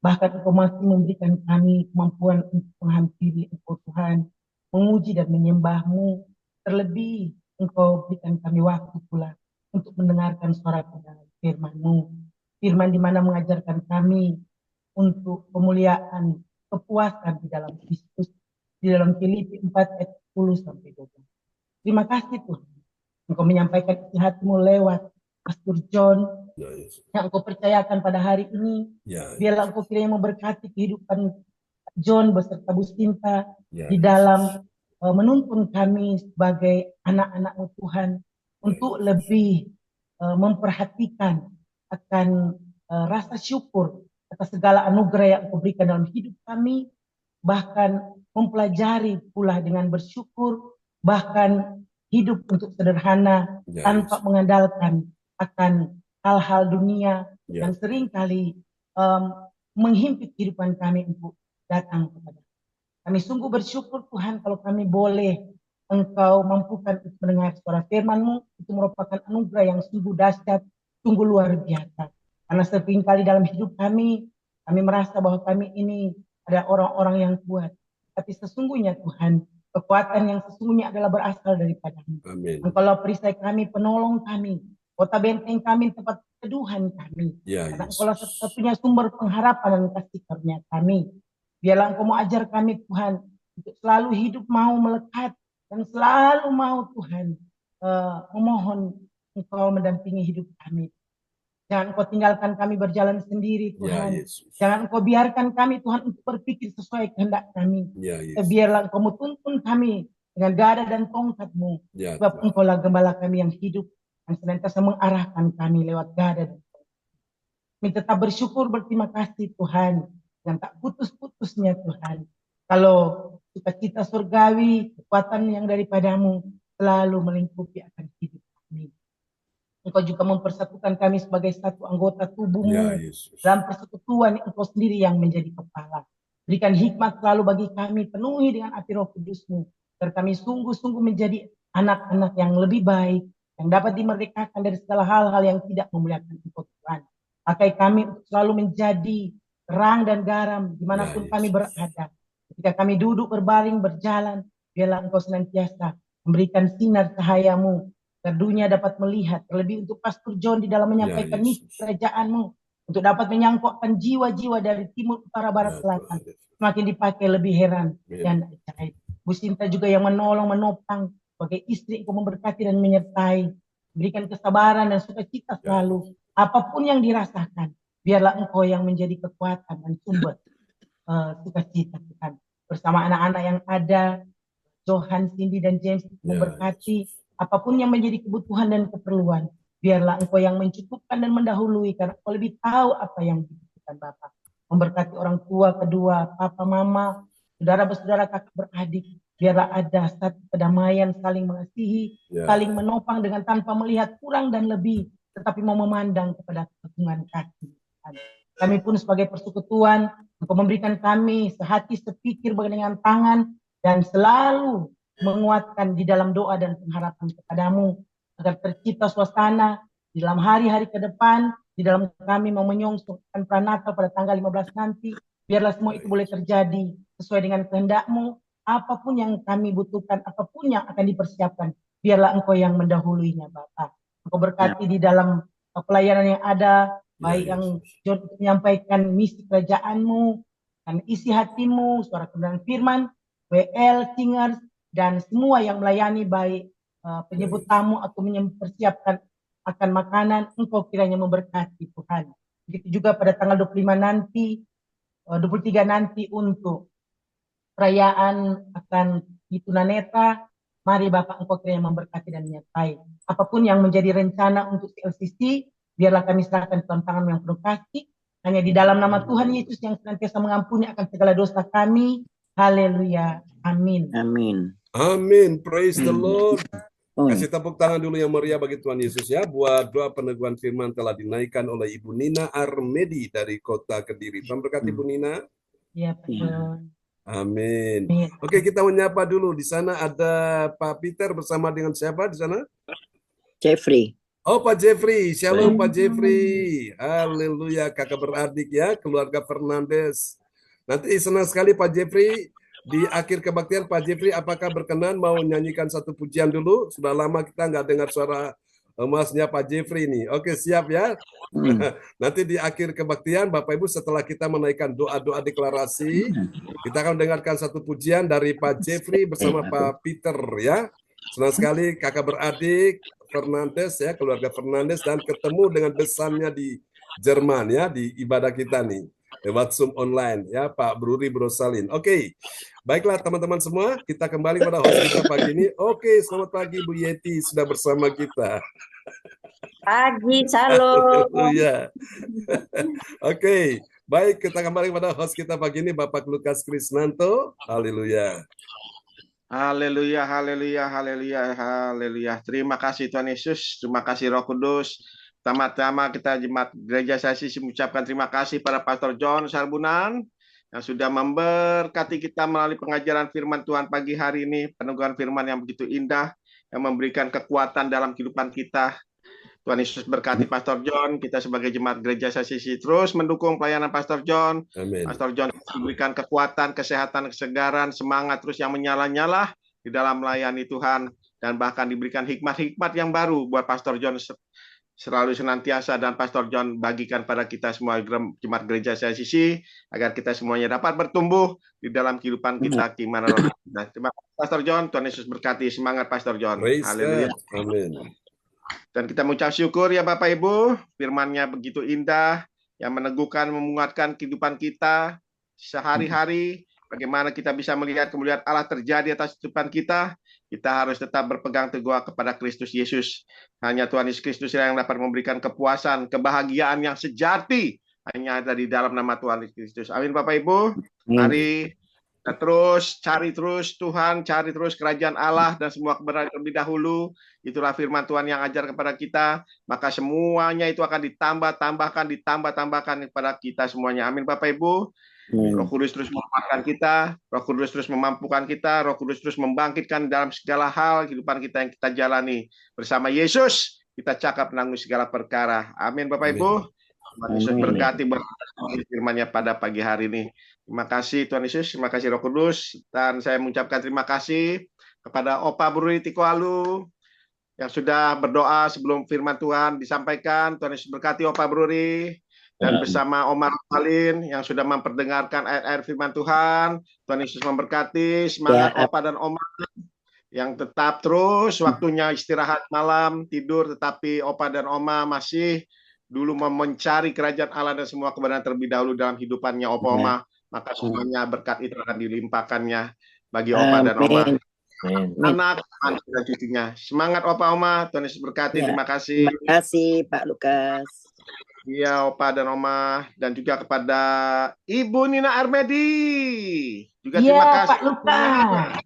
Bahkan Engkau masih memberikan kami kemampuan untuk menghampiri Engkau Tuhan, menguji dan menyembah-Mu. Terlebih Engkau berikan kami waktu pula untuk mendengarkan suara firman-Mu. Firman di mana mengajarkan kami untuk pemuliaan, kepuasan di dalam Kristus, di dalam Filipi 4 ayat 10 sampai 12. Terima kasih Tuhan. Engkau menyampaikan isi hati-Mu lewat Pastor John yang Engkau percayakan pada hari ini. Biarlah Engkau kiranya memberkati kehidupan John beserta Bu Sinta di dalam menuntun kami sebagai anak-anak-Mu Tuhan untuk lebih memperhatikan akan rasa syukur atas segala anugerah yang Engkau berikan dalam hidup kami, bahkan mempelajari pula dengan bersyukur, bahkan hidup untuk sederhana tanpa mengandalkan akan hal-hal dunia yang seringkali menghimpit kehidupan kami untuk datang kepada. Kami sungguh bersyukur Tuhan kalau kami boleh Engkau mampukan untuk mendengar suara firman-Mu. Itu merupakan anugerah yang sungguh dahsyat, sungguh luar biasa. Karena seringkali dalam hidup kami merasa bahwa kami ini ada orang-orang yang kuat. Tapi sesungguhnya Tuhan, kekuatan yang sesungguhnya adalah berasal daripada-Mu. Amin. Engkaulah perisai kami, penolong kami, kota benteng kami, tempat teduhan kami. Ya, Karena Yesus. Engkaulah satu-satunya sumber pengharapan dan kasih karunia kami. Biarlah Engkau mau ajar kami Tuhan untuk selalu hidup mau melekat dan selalu mau Tuhan memohon Engkau mendampingi hidup kami. Jangan Engkau tinggalkan kami berjalan sendiri Ya, Tuhan. Yesus. Jangan Engkau biarkan kami Tuhan untuk berpikir sesuai kehendak kami. Ya, Yesus. Biarlah Engkau tuntun kami dengan gada dan tongkat-Mu. Ya, Sebab Tuhan. Engkaulah gembala kami yang hidup dan senantiasa mengarahkan kami lewat gada dan tongkat. Kami tetap bersyukur, berterima kasih Tuhan yang tak putus-putusnya Tuhan. Kalau sukacita surgawi, kekuatan yang daripada-Mu selalu melingkupi akan hidup kami. Engkau juga mempersatukan kami sebagai satu anggota tubuh-Mu. Ya, Yesus. Dalam persekutuan Engkau sendiri yang menjadi kepala. Berikan hikmat selalu bagi kami, penuhi dengan api Roh Kudus-Mu. Agar kami sungguh-sungguh menjadi anak-anak yang lebih baik, yang dapat dimerdekakan dari segala hal-hal yang tidak memuliakan Engkau Tuhan. Pakai kami untuk selalu menjadi terang dan garam dimanapun Ya, kami Yesus. berada. Ketika kami duduk, berbaring, berjalan, biarlah Engkau senantiasa memberikan sinar cahaya-Mu. Agar dunia dapat melihat, terlebih untuk Pastor John di dalam menyampaikan Ya, misi Yesus. kerajaan-Mu. Untuk dapat menyangkutkan jiwa-jiwa dari timur, utara, barat, Ya, selatan. Tuhan. Semakin dipakai lebih heran Amin. dan ajaib. Bu Sinta juga yang menolong, menopang. Sebagai istri Engkau memberkati dan menyertai. Berikan kesabaran dan sukacita Ya, selalu. Apapun yang dirasakan, biarlah Engkau yang menjadi kekuatan dan sumber sukacita Tuhan. Bersama anak-anak yang ada, Johan, Cindy, dan James Ya, memberkati. Yesus. Apapun yang menjadi kebutuhan dan keperluan, biarlah Engkau yang mencukupkan dan mendahului, karena Engkau lebih tahu apa yang dibutuhkan Bapa. Memberkati orang tua kedua, papa, mama, saudara bersaudara, kakak beradik. Biarlah ada satu kedamaian, saling mengasihi, Ya, saling menopang dengan tanpa melihat kurang dan lebih, tetapi mau memandang kepada keagungan kaki. Kami pun sebagai persekutuan, Engkau memberikan kami sehati, sepikir, dengan tangan, dan selalu menguatkan di dalam doa dan pengharapan kepadamu, agar tercipta suasana di dalam hari-hari ke depan, di dalam kami mau menyongsongkan Pranatal pada tanggal 15 nanti. Biarlah semua itu boleh terjadi sesuai dengan kehendak-Mu. Apapun yang kami butuhkan, apapun yang akan dipersiapkan, biarlah Engkau yang mendahuluinya Bapa. Engkau berkati di dalam pelayanan yang ada, baik yang John menyampaikan misi kerajaan-Mu, dan isi hatimu, suara kebenaran firman, WL, singers, dan semua yang melayani, baik penyebut tamu atau mempersiapkan akan makanan. Engkau kiranya memberkati Tuhan. Begitu juga pada tanggal 25 nanti, 23 nanti untuk perayaan akan ditunanetra. Mari Bapak Engkau kiranya memberkati dan menyertai. Apapun yang menjadi rencana untuk CLCC, biarlah kami serahkan ke tangan yang penuh kasih. Hanya di dalam nama Tuhan Yesus yang senantiasa mengampuni akan segala dosa kami. Haleluya. Amin. Amin. Amin. Praise the Lord. Oh, Kasih tepuk tangan dulu yang meriah bagi Tuhan Yesus ya. Buat doa peneguhan firman telah dinaikkan oleh Ibu Nina Armedi dari Kota Kediri. Tuhan berkati Ibu Nina. Ya, Pak. Amin. Amin. Oke, kita menyapa dulu. Di sana ada Pak Peter bersama dengan siapa di sana? Jeffrey. Oh, Pak Jeffrey. Shalom Pak Jeffrey. Haleluya, kakak beradik ya, keluarga Fernandes. Nanti senang sekali Pak Jeffrey. Di akhir kebaktian Pak Jeffrey, apakah berkenan mau nyanyikan satu pujian dulu? Sudah lama kita nggak dengar suara emasnya Pak Jeffrey nih. Oke, siap ya. Nanti di akhir kebaktian, Bapak Ibu, setelah kita menaikkan doa-doa deklarasi, kita akan dengarkan satu pujian dari Pak Jeffrey bersama Pak Peter ya. Senang sekali kakak beradik Fernandes ya, keluarga Fernandes, dan ketemu dengan besannya di Jerman ya, di ibadah kita nih lewat Zoom online ya, Pak Bruri Brosalin. Oke, baiklah teman-teman semua, kita kembali pada host kita pagi ini. Oke, selamat pagi Bu Yeti sudah bersama kita. Pagi, salam. Haleluya. Oke, baik, kita kembali pada host kita pagi ini, Bapak Lukas Krisnanto. Haleluya. Haleluya, haleluya, haleluya, haleluya. Terima kasih Tuhan Yesus, terima kasih Roh Kudus. Pertama-tama kita jemaat gereja Sasi mengucapkan terima kasih pada Pastor John Sarbunan yang sudah memberkati kita melalui pengajaran firman Tuhan pagi hari ini, peneguhan firman yang begitu indah, yang memberikan kekuatan dalam kehidupan kita. Tuhan Yesus berkati Pastor John, kita sebagai jemaat gereja Sasisi terus mendukung pelayanan Pastor John. Amin. Pastor John memberikan kekuatan, kesehatan, kesegaran, semangat terus yang menyala-nyala di dalam melayani Tuhan, dan bahkan diberikan hikmat-hikmat yang baru buat Pastor John selalu senantiasa, dan Pastor John bagikan pada kita semua jemaat gereja Sasisi agar kita semuanya dapat bertumbuh di dalam kehidupan kita gimana roh. Terima kasih Pastor John, Tuhan Yesus berkati, semangat Pastor John. Haleluya. Amin. Dan kita mengucap syukur ya Bapak Ibu, firman-Nya begitu indah yang meneguhkan, menguatkan kehidupan kita sehari-hari. Bagaimana kita bisa melihat kemuliaan Allah terjadi atas kehidupan kita. Kita harus tetap berpegang teguh kepada Kristus Yesus. Hanya Tuhan Yesus Kristus yang dapat memberikan kepuasan, kebahagiaan yang sejati. Hanya ada di dalam nama Tuhan Yesus Kristus. Amin Bapak Ibu. Mari kita terus cari terus Tuhan, cari terus kerajaan Allah dan semua kebenaran terlebih dahulu. Itulah firman Tuhan yang ajar kepada kita. Maka semuanya itu akan ditambah-tambahkan kepada kita semuanya. Amin Bapak Ibu. Roh Kudus terus menguatkan kita, Roh Kudus terus memampukan kita, Roh Kudus terus membangkitkan dalam segala hal kehidupan kita yang kita jalani. Bersama Yesus, kita cakap menanggung segala perkara. Amin Bapak Ibu. Tuhan Yesus berkati firman-Nya pada pagi hari ini. Terima kasih Tuhan Yesus, terima kasih Roh Kudus. Dan saya mengucapkan terima kasih kepada Opa Bruri Tikoalu yang sudah berdoa sebelum firman Tuhan disampaikan. Tuhan Yesus berkati Opa Bruri. Dan bersama Omar Salin yang sudah memperdengarkan ayat-ayat firman Tuhan. Tuhan Yesus memberkati. Semangat Opa dan Omar yang tetap terus waktunya istirahat malam, tidur, tetapi Opa dan Oma masih dulu mencari kerajaan Allah dan semua kebenaran terlebih dahulu dalam hidupannya Opa Oma. Maka semuanya berkat itu akan dilimpahkannya bagi Opa dan Oma. Anak dan cucunya. Semangat Opa Oma. Tuhan Yesus berkati. Terima kasih. Terima kasih Pak Lukas. Iya, Opa dan Oma, dan juga kepada Ibu Nina Armedi. Juga terima kasih. Pak Lukas.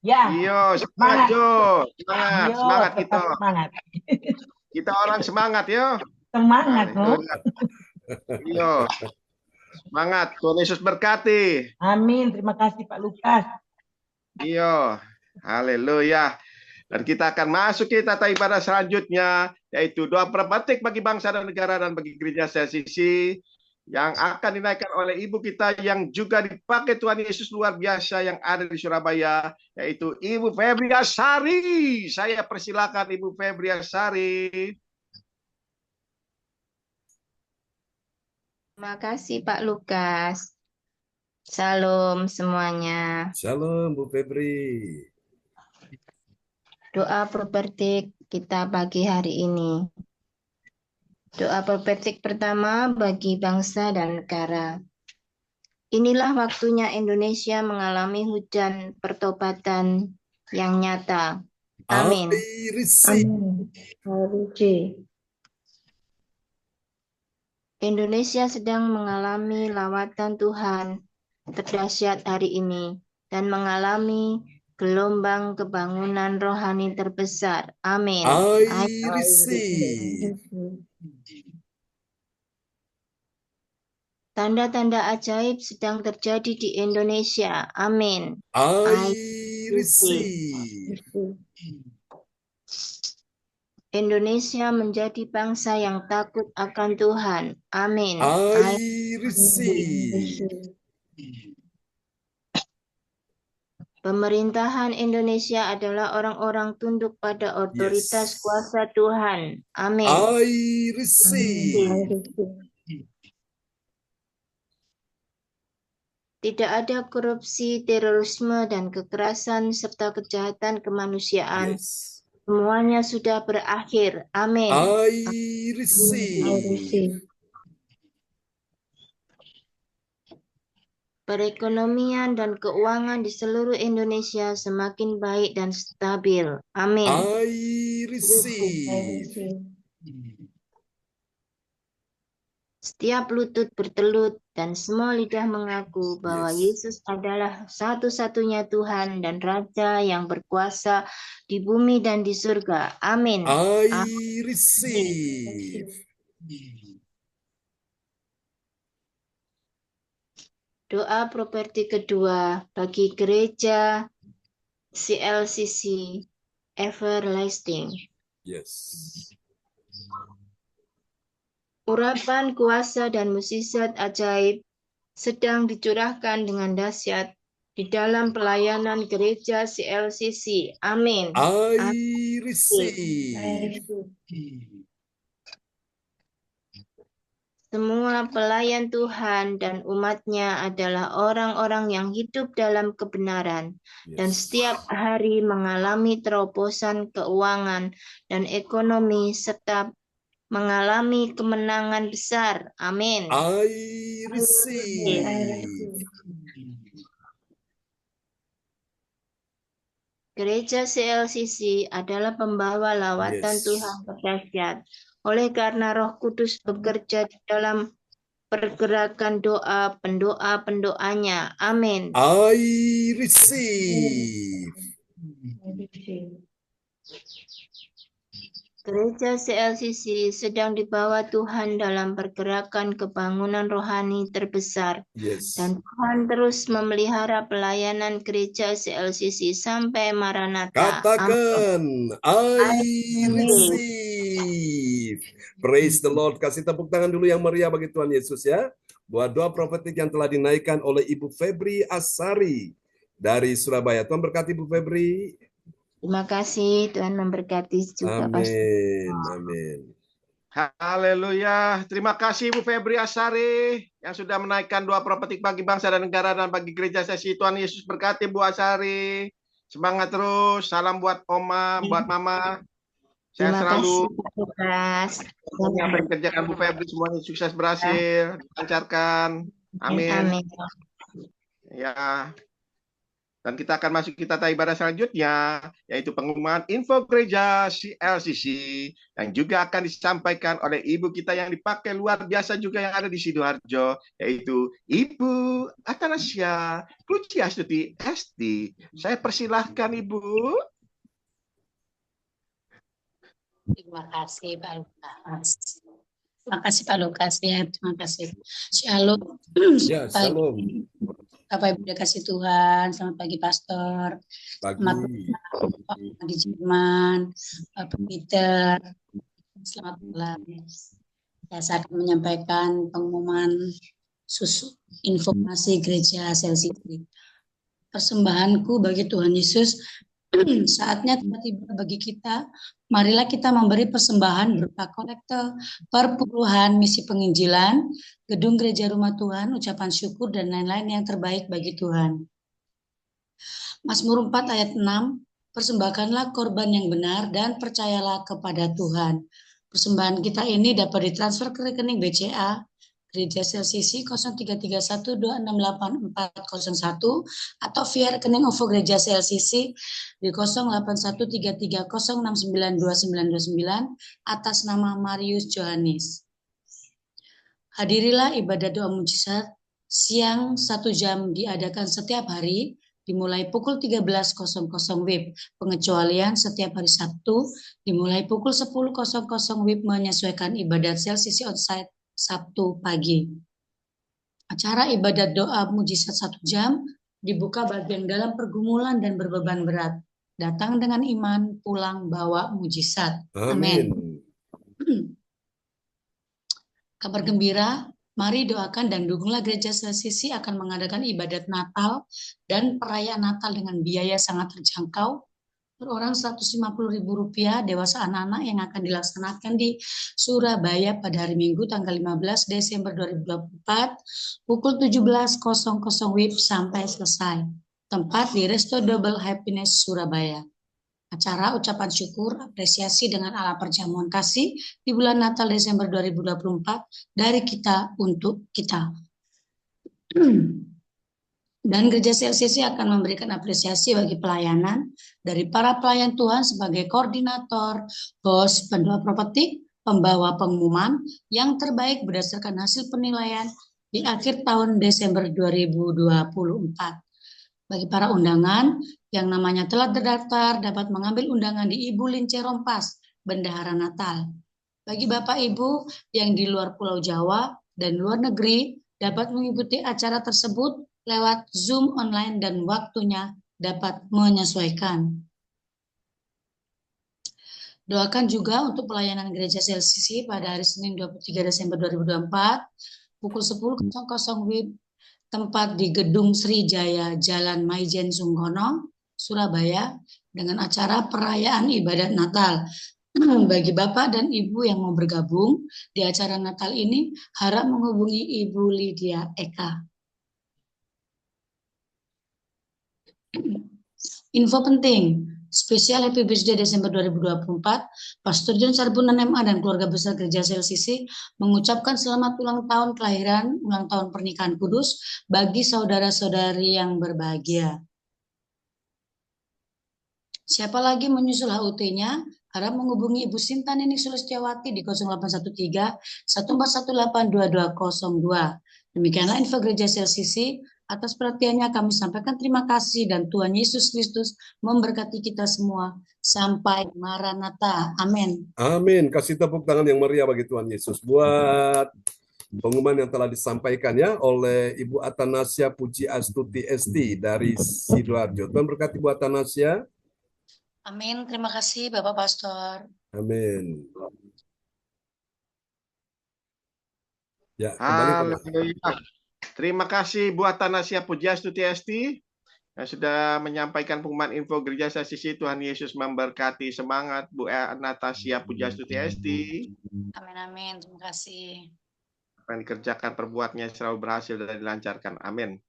Ya. Iya, semangat Jo. Semangat kita. Semangat. Kita orang semangat yo. Semangat, no. Iya. Semangat. Tuhan Yesus berkati. Amin. Terima kasih Pak Lukas. Iya. Haleluya. Dan kita akan masuk ke tata ibadah selanjutnya, yaitu doa perbaktik bagi bangsa dan negara dan bagi gereja Sasisi, yang akan dinaikkan oleh ibu kita yang juga dipakai Tuhan Yesus luar biasa yang ada di Surabaya, yaitu Ibu Febriasari. Saya persilakan Ibu Febriasari. Terima kasih Pak Lukas. Shalom semuanya. Shalom Bu Febri. Doa prophetik kita pagi hari ini. Doa prophetik pertama bagi bangsa dan negara. Inilah waktunya Indonesia mengalami hujan pertobatan yang nyata. Amin. Amin. Indonesia sedang mengalami lawatan Tuhan terdahsyat hari ini dan mengalami gelombang kebangunan rohani terbesar. Amin. I receive. Tanda-tanda ajaib sedang terjadi di Indonesia. Amin. I receive. Indonesia menjadi bangsa yang takut akan Tuhan. Amin. I receive. Pemerintahan Indonesia adalah orang-orang tunduk pada otoritas kuasa Tuhan. Amin. I receive. Tidak ada korupsi, terorisme, dan kekerasan serta kejahatan kemanusiaan. Semuanya sudah berakhir. Amin. I receive. Perekonomian dan keuangan di seluruh Indonesia semakin baik dan stabil. Amin. I receive. Setiap lutut bertelut dan semua lidah mengaku bahwa Yesus adalah satu-satunya Tuhan dan Raja yang berkuasa di bumi dan di surga. Amin. I receive. Doa properti kedua bagi gereja CLCC Everlasting. Yes. Urapan kuasa dan mukjizat ajaib sedang dicurahkan dengan dahsyat di dalam pelayanan gereja CLCC. Amin. I receive. Semua pelayan Tuhan dan umatnya adalah orang-orang yang hidup dalam kebenaran dan Yes. setiap hari mengalami terobosan keuangan dan ekonomi serta mengalami kemenangan besar. Amin. I receive. Gereja CLCC adalah pembawa lawatan Yes. Tuhan berdahsyat. Oleh karena Roh Kudus bekerja di dalam pergerakan doa pendoa-pendoanya. Amin. I receive. Gereja CLCC sedang dibawa Tuhan dalam pergerakan kebangunan rohani terbesar. Yes. Dan Tuhan terus memelihara pelayanan gereja CLCC sampai Maranatha. Katakan, I Amin. receive. Praise the Lord. Kasih tepuk tangan dulu yang meriah bagi Tuhan Yesus ya. Buat doa profetik yang telah dinaikkan oleh Ibu Febri Asari dari Surabaya. Tuhan berkati Ibu Febri. Terima kasih, Tuhan memberkati juga. Amin. Amin. Haleluya. Terima kasih Bu Febri Asari yang sudah menaikkan doa profetik bagi bangsa dan negara dan bagi gereja sesi. Tuhan Yesus berkati Bu Asari. Semangat terus. Salam buat Oma, buat Mama. Saya Terima selalu kasih, Pak Lukas. yang dikerjakan Bu Febri semuanya sukses berhasil, dilancarkan. Amin. Amin. Ya. Dan kita akan masuk kita ibadah selanjutnya, yaitu pengumuman info gereja CLCC yang juga akan disampaikan oleh ibu kita yang dipakai luar biasa juga yang ada di Sidoarjo, yaitu Ibu Atanasia Pujiastuti SD. Saya persilahkan Ibu. Terima kasih Pak Lukas. Terima kasih Pak Lukas ya. Terima kasih. Shalom. Ya, shalom. Bapak Ibu dikasih Tuhan. Selamat pagi Pastor. Selamat Pagi. di Jerman. Bapak Peter. Selamat malam. Saya akan menyampaikan pengumuman informasi gereja CLCC. Persembahanku bagi Tuhan Yesus. Saatnya tiba-tiba bagi kita, marilah kita memberi persembahan berupa kolekte, perpuluhan, misi penginjilan, gedung gereja rumah Tuhan, ucapan syukur, dan lain-lain yang terbaik bagi Tuhan. Mazmur 4 ayat 6, persembahkanlah korban yang benar dan percayalah kepada Tuhan. Persembahan kita ini dapat ditransfer ke rekening BCA, Gereja CLCC 0331268401 atau via rekening OVO Gereja CLCC di 081330692929 atas nama Marius Johannes. Hadirilah ibadah doa mujizat siang 1 jam diadakan setiap hari dimulai pukul 13.00 WIB. Pengecualian setiap hari Sabtu dimulai pukul 10.00 WIB menyesuaikan ibadat CLCC onsite Sabtu pagi. Acara ibadat doa mujizat 1 jam dibuka bagi yang dalam pergumulan dan berbeban berat. Datang dengan iman, pulang bawa mujizat. Amin. Kabar gembira, mari doakan dan dukunglah gereja CLCC akan mengadakan ibadat Natal dan perayaan Natal dengan biaya sangat terjangkau. Per orang Rp150.000 dewasa anak-anak yang akan dilaksanakan di Surabaya pada hari Minggu tanggal 15 Desember 2024 pukul 17.00 WIB sampai selesai. Tempat di Resto Double Happiness Surabaya. Acara ucapan syukur, apresiasi dengan ala perjamuan kasih di bulan Natal Desember 2024 dari kita untuk kita. Dan gereja CLCC akan memberikan apresiasi bagi pelayanan dari para pelayan Tuhan sebagai koordinator, host, pendoa prophetik, pembawa pengumuman yang terbaik berdasarkan hasil penilaian di akhir tahun Desember 2024. Bagi para undangan yang namanya telah terdaftar dapat mengambil undangan di Ibu Lince Rompas, Bendahara Natal. Bagi Bapak Ibu yang di luar Pulau Jawa dan luar negeri dapat mengikuti acara tersebut lewat Zoom online dan waktunya dapat menyesuaikan. Doakan juga untuk pelayanan Gereja CLCC pada hari Senin 23 Desember 2024 pukul 10.00 WIB, tempat di Gedung Srijaya, Jalan Maijen Sungkono, Surabaya, dengan acara perayaan ibadat Natal. Bagi Bapak dan Ibu yang mau bergabung di acara Natal ini, harap menghubungi Ibu Lydia Eka. Info penting, spesial Happy Birthday Desember 2024, Pastor John Sarbunan MA dan keluarga besar Gereja CLCC mengucapkan selamat ulang tahun kelahiran, ulang tahun pernikahan kudus bagi saudara-saudari yang berbahagia. Siapa lagi menyusul HUT-nya, harap menghubungi Ibu Sinta Nining Sulistiawati di 0813 1418 2202. Demikianlah info Gereja CLCC. Atas perhatiannya kami sampaikan terima kasih dan Tuhan Yesus Kristus memberkati kita semua. Sampai Maranatha. Amin. Amin. Kasih tepuk tangan yang meriah bagi Tuhan Yesus. Buat pengumuman yang telah disampaikan ya oleh Ibu Atanasia Puji Astuti ST dari Sidoarjo. Tuhan berkati Bu Atanasia. Amin. Terima kasih Bapak Pastor. Amin. Ya, kembali Haleluya. Terima kasih Bu Atanasia Pujiastuti ST yang sudah menyampaikan pengumuman info Gereja CLCC. Tuhan Yesus memberkati. Semangat Bu Atanasia Pujiastuti ST. Amin, amin. Terima kasih. Apa yang dikerjakan perbuatnya selalu berhasil dan dilancarkan. Amin.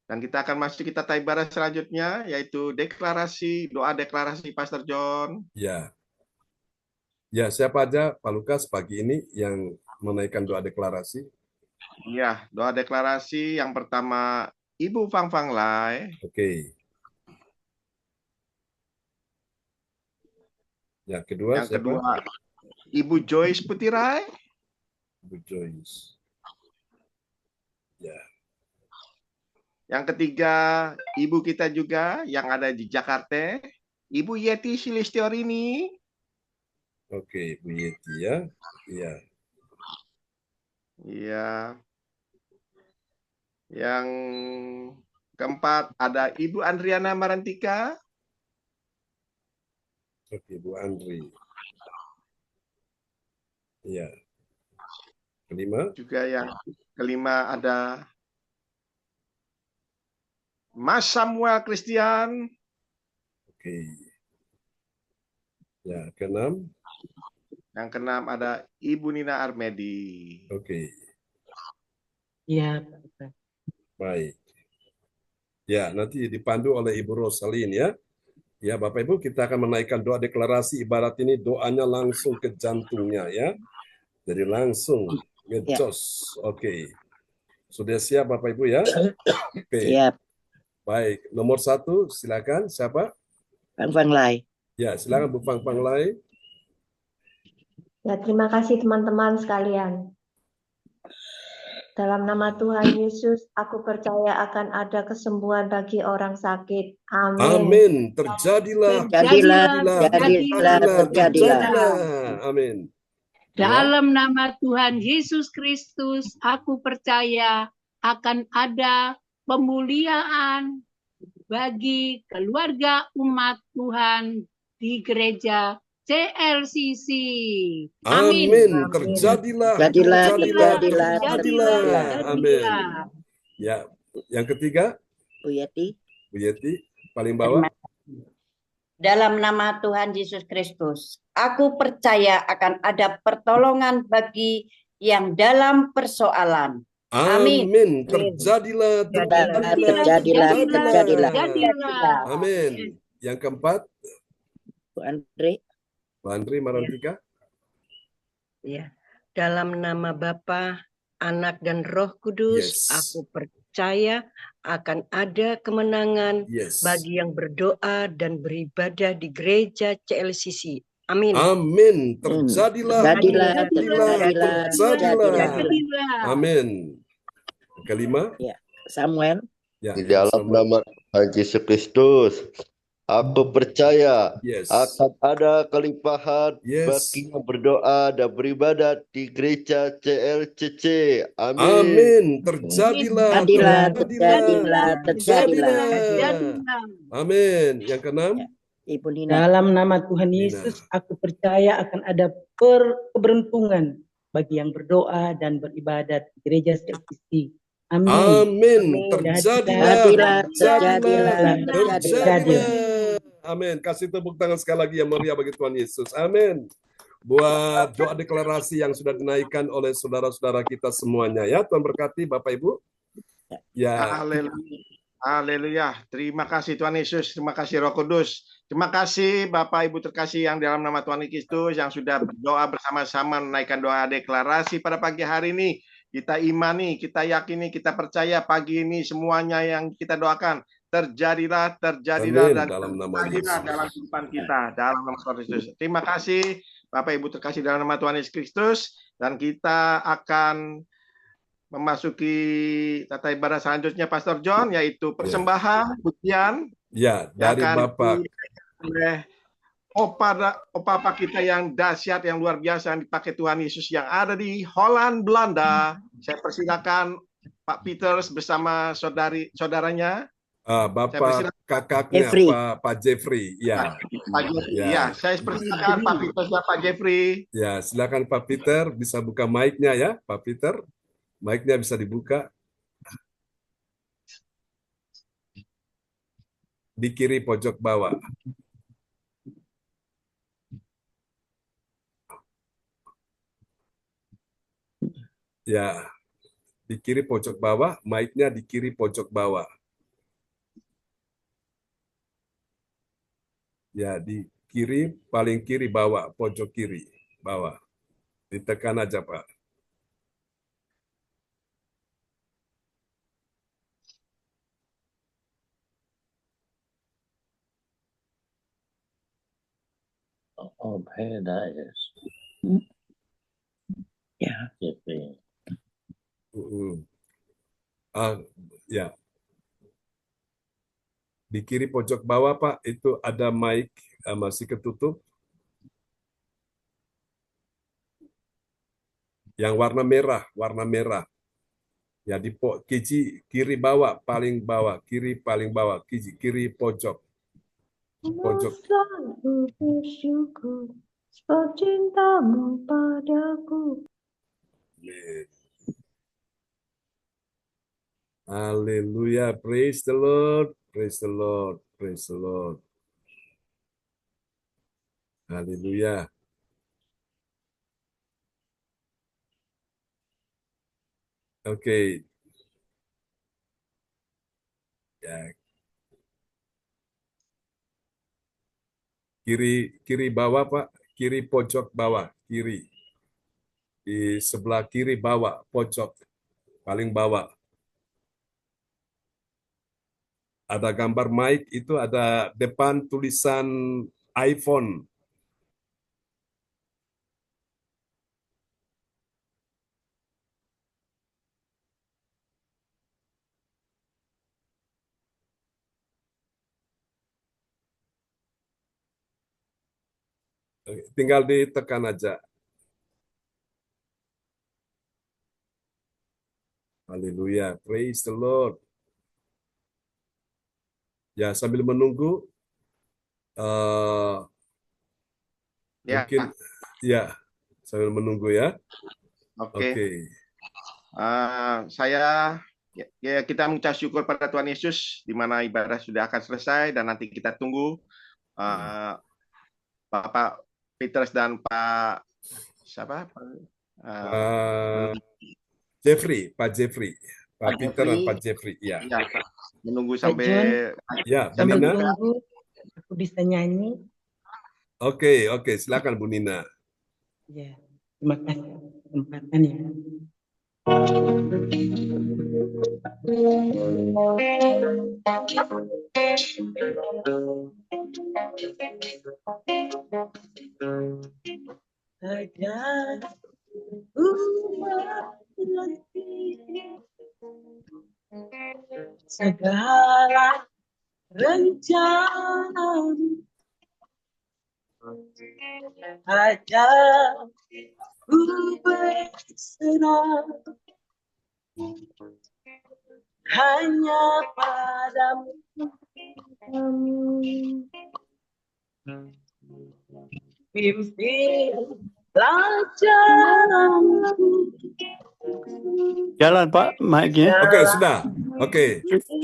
Dan kita akan masuk kita ibadah selanjutnya, yaitu deklarasi, doa deklarasi Pastor John. Ya. Ya, siapa aja Pak Lukas pagi ini yang menaikkan doa deklarasi? Ya, doa deklarasi yang pertama Ibu Fang Fang Lai. Oke. Yang kedua Yang kedua Ibu Joyce Putirai. Ibu Joyce. Ya. Yang ketiga, ibu kita juga yang ada di Jakarta, Ibu Yeti Silistiorini. Oke, Bu Yeti ya. Iya. Iya. Yang keempat ada Ibu Andriana Marantika. Oke, Bu Andri. Iya. Kelima. Juga yang kelima ada Mas Samuel Christian. Oke. Ya, keenam. Yang keenam ada Ibu Nina Armedi. Oke. Ya, Baik. Ya, nanti dipandu oleh Ibu Rosalin ya. Ya, Bapak Ibu, kita akan menaikkan doa deklarasi. Ibarat ini doanya langsung ke jantungnya ya. Jadi langsung ngecos. Oke. Sudah siap Bapak Ibu ya? Oke. Siap. Baik, nomor 1 silakan. Siapa? Fang Fang Lai. Ya, silakan Bu Fang Fang Lai. Ya, terima kasih teman-teman sekalian. Dalam nama Tuhan Yesus, aku percaya akan ada kesembuhan bagi orang sakit. Amin. Amin. Terjadilah. Terjadilah. Amin. Dalam nama Tuhan Yesus Kristus, aku percaya akan ada pemuliaan bagi keluarga umat Tuhan di gereja CLCC. Amin. Amin. Terjadilah. Amin. Ya, yang ketiga, Bu Yeti. Bu Yeti, paling bawah. Dalam nama Tuhan Yesus Kristus, aku percaya akan ada pertolongan bagi yang dalam persoalan. Amin. Terjadilah. Amin. Yang keempat, Bu Andri. Bu Andri Marantika. Ya, dalam nama Bapa, Anak dan Roh Kudus, aku percaya akan ada kemenangan bagi yang berdoa dan beribadah di gereja CLCC. Amin. Amin. Terjadilah. Amin. Kelima. Ya, Samuel. Ya, di dalam nama Tuhan Yesus Kristus, Aku percaya Yes. akan ada kelimpahan Yes. bagi yang berdoa dan beribadat di gereja CLCC. Amin. Amin. Terjadilah. Terjadilah. Amin. Yang keenam. Ibu Nina. Dalam nama Tuhan Yesus, aku percaya akan ada keberuntungan bagi yang berdoa dan beribadat di gereja CLCC. Amin. Amin. Terjadilah. Amin. Kasih tepuk tangan sekali lagi yang meriah bagi Tuhan Yesus. Amin. Buat doa deklarasi yang sudah dinaikkan oleh saudara-saudara kita semuanya ya. Tuhan berkati Bapak Ibu. Ya. Haleluya. Terima kasih Tuhan Yesus. Terima kasih Roh Kudus. Terima kasih Bapak Ibu terkasih yang dalam nama Tuhan Kristus yang sudah berdoa bersama-sama menaikkan doa deklarasi pada pagi hari ini. Kita imani, kita yakini, kita percaya pagi ini semuanya yang kita doakan terjadilah Amin. dan Dalam nama terjadilah Yesus. dalam kehidupan kita dalam nama Tuhan Yesus. Terima kasih Bapak Ibu terkasih dalam nama Tuhan Yesus Kristus, dan kita akan memasuki tata ibadah selanjutnya Pastor John, yaitu persembahan pujian. Ya, dari Bapak oleh Opa kita yang dahsyat, yang luar biasa, yang dipakai Tuhan Yesus yang ada di Holland, Belanda. Saya persilakan Pak Peters bersama saudaranya. Bapak kakaknya Pak Jeffrey. Ya. Pak Jeffrey. Ya, saya persilakan Pak Peters dan Pak Jeffrey. Ya, silakan Pak Peter bisa buka mic-nya ya, Pak Peter. Mic-nya bisa dibuka. Di kiri pojok bawah. Ya, di kiri pojok bawah, mic-nya di kiri pojok bawah. Ya, di kiri, paling kiri bawah, pojok kiri bawah. Ditekan aja, Pak. Oh, beda ya. Ya. Ya. Di kiri pojok bawah, Pak, itu ada mic masih ketutup. Yang warna merah. Ya, di kiri bawah, paling bawah, kiri paling bawah, kiri pojok. Pojok. Bersyukur sebab cintamu padaku. Haleluya, praise the Lord, praise the Lord, praise the Lord. Haleluya. Oke. Ya. Kiri bawah, Pak. Kiri pojok bawah, kiri. Di sebelah kiri bawah, pojok paling bawah. Ada gambar mic, itu ada depan tulisan iPhone. Tinggal ditekan aja. Haleluya, praise the Lord. Ya, sambil menunggu, mungkin ya sambil menunggu ya. Oke. Kita mengucap syukur pada Tuhan Yesus, di mana ibadah sudah akan selesai, dan nanti kita tunggu Bapak Peters dan Pak siapa? Jeffrey, Pak Peter dan Pak Jeffrey, ya. Menunggu sampai ya, Bu sambil Nina. menunggu aku bisa nyanyi. Oke, silakan Bu Nina. Ya, terima kasih kesempatan ya. Segala rencanamu aja ku berserah hanya padamu. Pimpinlah jalanku. Jalan Pak, mic-nya. Oke, sudah. Oke.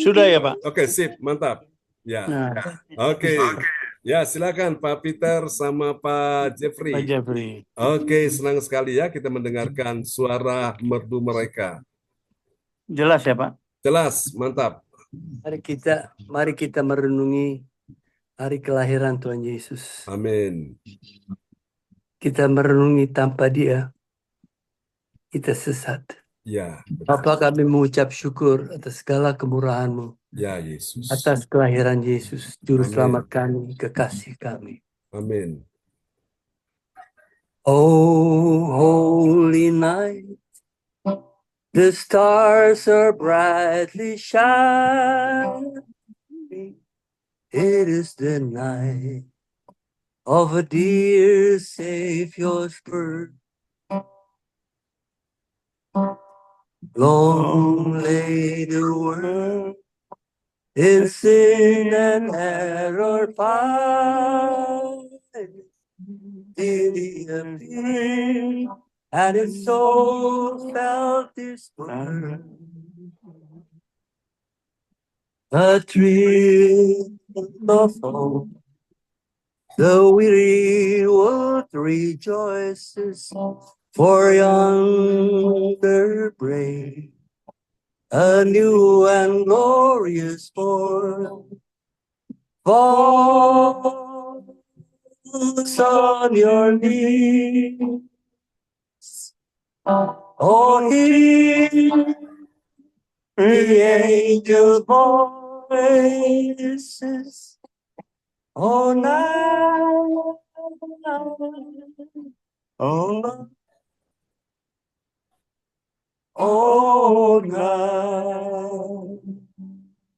Sudah ya Pak? Oke, sip, mantap. Ya. Nah, Oke. Ya, silakan Pak Peter sama Pak Jeffrey. Pak Jeffrey. Oke, senang sekali ya kita mendengarkan suara merdu mereka. Jelas ya Pak? Jelas, mantap. Mari kita merenungi hari kelahiran Tuhan Yesus. Amin. Kita merenungi tanpa Dia, kita sesat. Ya. Bapa, kami mengucap syukur atas segala kemurahan-Mu. Ya Yesus. Atas kelahiran Yesus, Juru Amin. Selamat kami, kekasih kami. Amin. Oh, holy night, the stars are brightly shining. It is the night of a dear Savior's birth. Long lay the world in sin and error find. Till He appeared, and His soul felt His burn. A thrill of hope, the weary world rejoices, for yonder break a new and glorious morn. Falls on your knees, oh, hear the angel voices, oh, night, oh, night,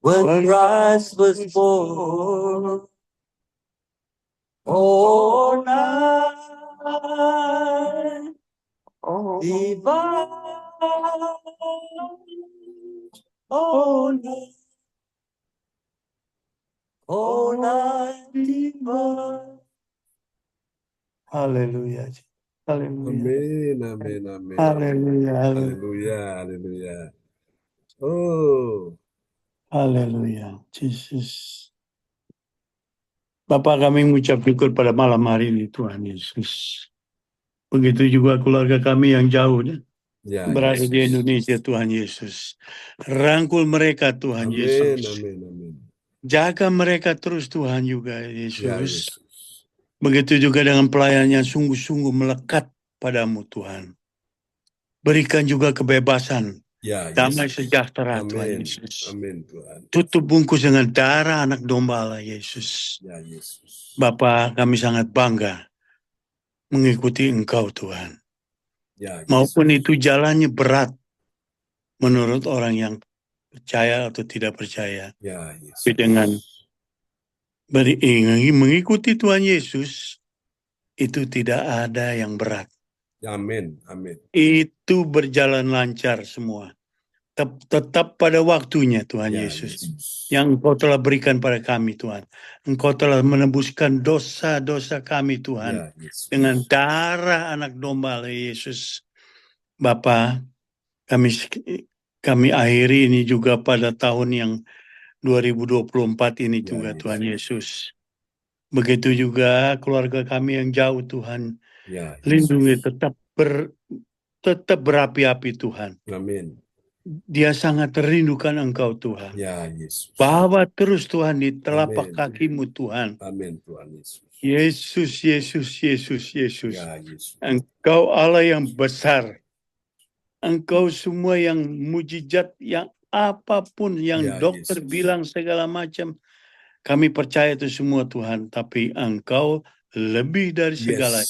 when Christ was born, oh, night, divine, oh, night, oh, night divine. Haleluya. Haleluya. Amin, amin, amin. Haleluya. Haleluya, haleluya. Oh. Haleluya. Jesus. Bapak, kami mengucap syukur pada malam hari ini Tuhan Yesus. Begitu juga keluarga kami yang jauh Ya, berada Yesus. di Indonesia Tuhan Yesus. Rangkul mereka Tuhan Amin, Yesus. amin, amin. Jaga mereka terus Tuhan juga Yesus. Ya, Yesus. Begitu juga dengan pelayan yang sungguh-sungguh melekat padamu Tuhan. Berikan juga kebebasan, Ya, damai Yesus. sejahtera Tuhan Amin, Yesus. amin Tuhan. Tutup bungkus dengan darah anak domba Allah Yesus. Ya, Yesus. Bapa, kami sangat bangga mengikuti Engkau Tuhan. Ya, Yesus. Maupun itu jalannya berat menurut orang yang percaya atau tidak percaya. Ya, Yesus. Tapi dengan mengikuti Tuhan Yesus, itu tidak ada yang berat. Amin, amin. Itu berjalan lancar semua. Tetap pada waktunya Tuhan Ya, Yesus. Yesus. Yang Engkau telah berikan pada kami Tuhan. Engkau telah menebuskan dosa-dosa kami Tuhan. Ya, Yesus. Dengan darah anak domba Allah Yesus. Bapa, kami akhiri ini juga pada tahun yang 2024 ini juga Ya, Tuhan Yesus. Begitu juga keluarga kami yang jauh Tuhan. Ya, Yesus. Lindungi tetap berapi-api Tuhan. Amin. Dia sangat merindukan Engkau Tuhan. Ya, Yesus. Bawa terus Tuhan di telapak Amin. kakimu Tuhan. Amin Tuhan Yesus. Yesus, Yesus, Yesus, Yesus. Ya, Yesus. Engkau Allah yang besar. Engkau semua yang mujizat, yang apapun yang Ya, dokter Yesus. bilang segala macam. Kami percaya itu semua Tuhan. Tapi Engkau lebih dari segala.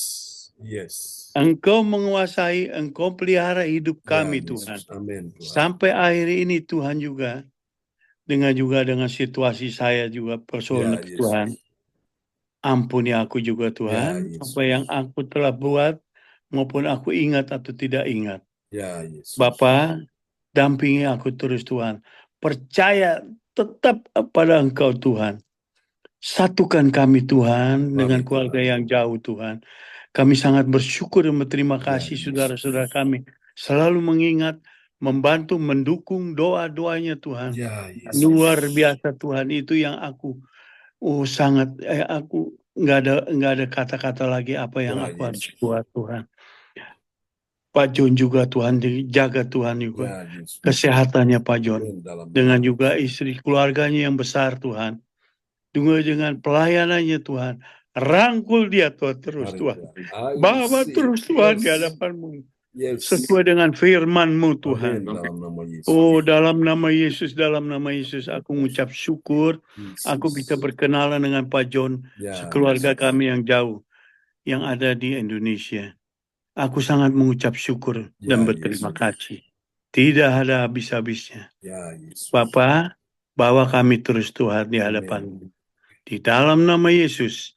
Yes. Engkau menguasai, Engkau pelihara hidup kami Ya, Tuhan. Yesus. Amin Tuhan. Sampai akhir ini Tuhan juga juga dengan situasi saya juga personal Ya, Tuhan. Yesus. Ampuni aku juga Ya, Tuhan, Yesus. apa yang aku telah buat maupun aku ingat atau tidak ingat. Ya, Yesus. Bapa, dampingi aku terus Tuhan. Percaya tetap pada Engkau Tuhan. Satukan kami Tuhan dengan Mari, keluarga Tuhan. yang jauh Tuhan. Kami sangat bersyukur dan berterima Ya, kasih Yesus. saudara-saudara kami. Selalu mengingat, membantu, mendukung doa-doanya Tuhan. Ya, Yesus. Luar biasa Tuhan, itu yang aku sangat aku nggak ada kata-kata lagi apa yang Ya, aku harus Yesus. buat Tuhan. Pak John juga Tuhan, dijaga Tuhan juga Ya, Yesus. kesehatannya Pak John, Amin. Dalam dengan nama juga istri keluarganya yang besar Tuhan, juga dengan pelayanannya Tuhan. Rangkul dia Tuhan terus Mari, Tuhan, Tuhan. I bawa receive. terus Tuhan di Yes. hadapan-Mu Yes. sesuai dengan firman-Mu Tuhan. Amin. Dalam nama Yesus. Oh, dalam nama Yesus, aku mengucap syukur. Yesus. Aku bisa berkenalan dengan Pak John, Ya, sekeluarga Yesus. kami yang jauh, yang ada di Indonesia. Aku sangat mengucap syukur dan Ya, berterima Yesus. kasih. Tidak ada habis-habisnya. Ya, Yesus. Bapa, bawa kami terus Tuhan di hadapan-Mu. Di dalam nama Yesus,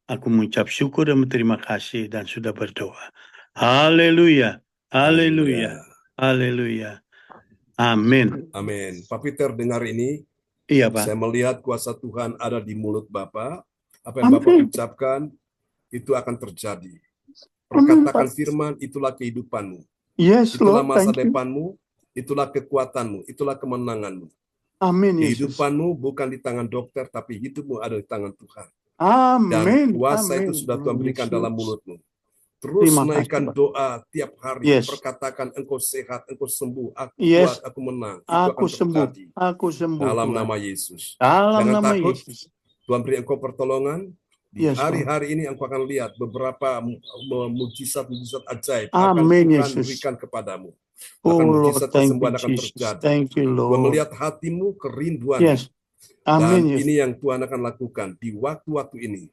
aku mengucap syukur dan berterima kasih dan sudah berdoa. Haleluya, haleluya, haleluya. Amin. Amin. Pak Peter, dengar ini. Iya, Pak. Saya melihat kuasa Tuhan ada di mulut Bapak. Apa yang Bapak ucapkan, itu akan terjadi. Perkatakan firman, itulah kehidupanmu. Yes, Itulah Lord, masa thank you. depanmu, itulah kekuatanmu, itulah kemenanganmu. Amin, Yesus. Kehidupanmu bukan di tangan dokter, tapi hidupmu ada di tangan Tuhan. Dan Amin. kuasa Amin. itu sudah Tuhan berikan Yesus. dalam mulutmu. Terus Terima kasih, naikkan Pak. doa tiap hari. Yes. Perkatakan engkau sehat, engkau sembuh, aku Yes. kuat, aku menang. Itu Aku akan sembuh. terjadi. Aku sembuh, Dalam Tuhan. nama Yesus. Dalam Jangan nama takut. Yesus. Tuhan beri engkau pertolongan. Di Yes, Lord. hari-hari ini engkau akan lihat beberapa mujizat-mujizat ajaib Amin, akan Tuhan Yesus. berikan kepadamu. Oh, Bahkan Lord, mujizat thank you, kesembuhan akan Jesus. terjadi. Thank you, Tuhan Lord. melihat hatimu, kerinduanmu. Yes. Amin, Dan Yesus. ini yang Tuhan akan lakukan di waktu-waktu ini.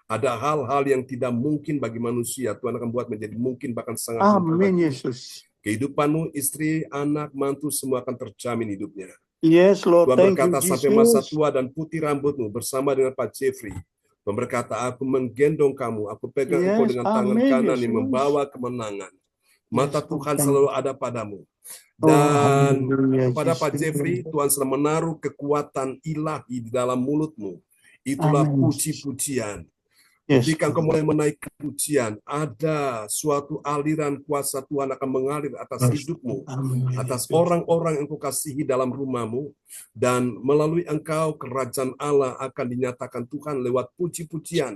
Ada hal-hal yang tidak mungkin bagi manusia, Tuhan akan buat menjadi mungkin, bahkan sangat mungkin Amin, bagi Yesus. kehidupanmu, istri, anak, mantu, semua akan terjamin hidupnya. Yes, Lord, Tuhan thank you, berkata sampai masa Jesus. tua dan putih rambutmu bersama dengan Pak Jeffrey. Tuhan berkata, aku menggendong kamu, aku pegang engkau Yes, dengan tangan amin, kanan yang Yesus. membawa kemenangan. Mata Yes, Tuhan Lord, selalu ada padamu. Oh, Dan haleluya, kepada Pak Jesus. Jeffrey, Tuhan sedang menaruh kekuatan ilahi di dalam mulutmu. Itulah Amin. puji-pujian. Yes, Ketika engkau mulai menaikkan pujian, ada suatu aliran kuasa Tuhan akan mengalir atas hidupmu, Amin, atas Yesus. orang-orang yang engkau kasihi dalam rumahmu, dan melalui engkau kerajaan Allah akan dinyatakan Tuhan lewat puji-pujian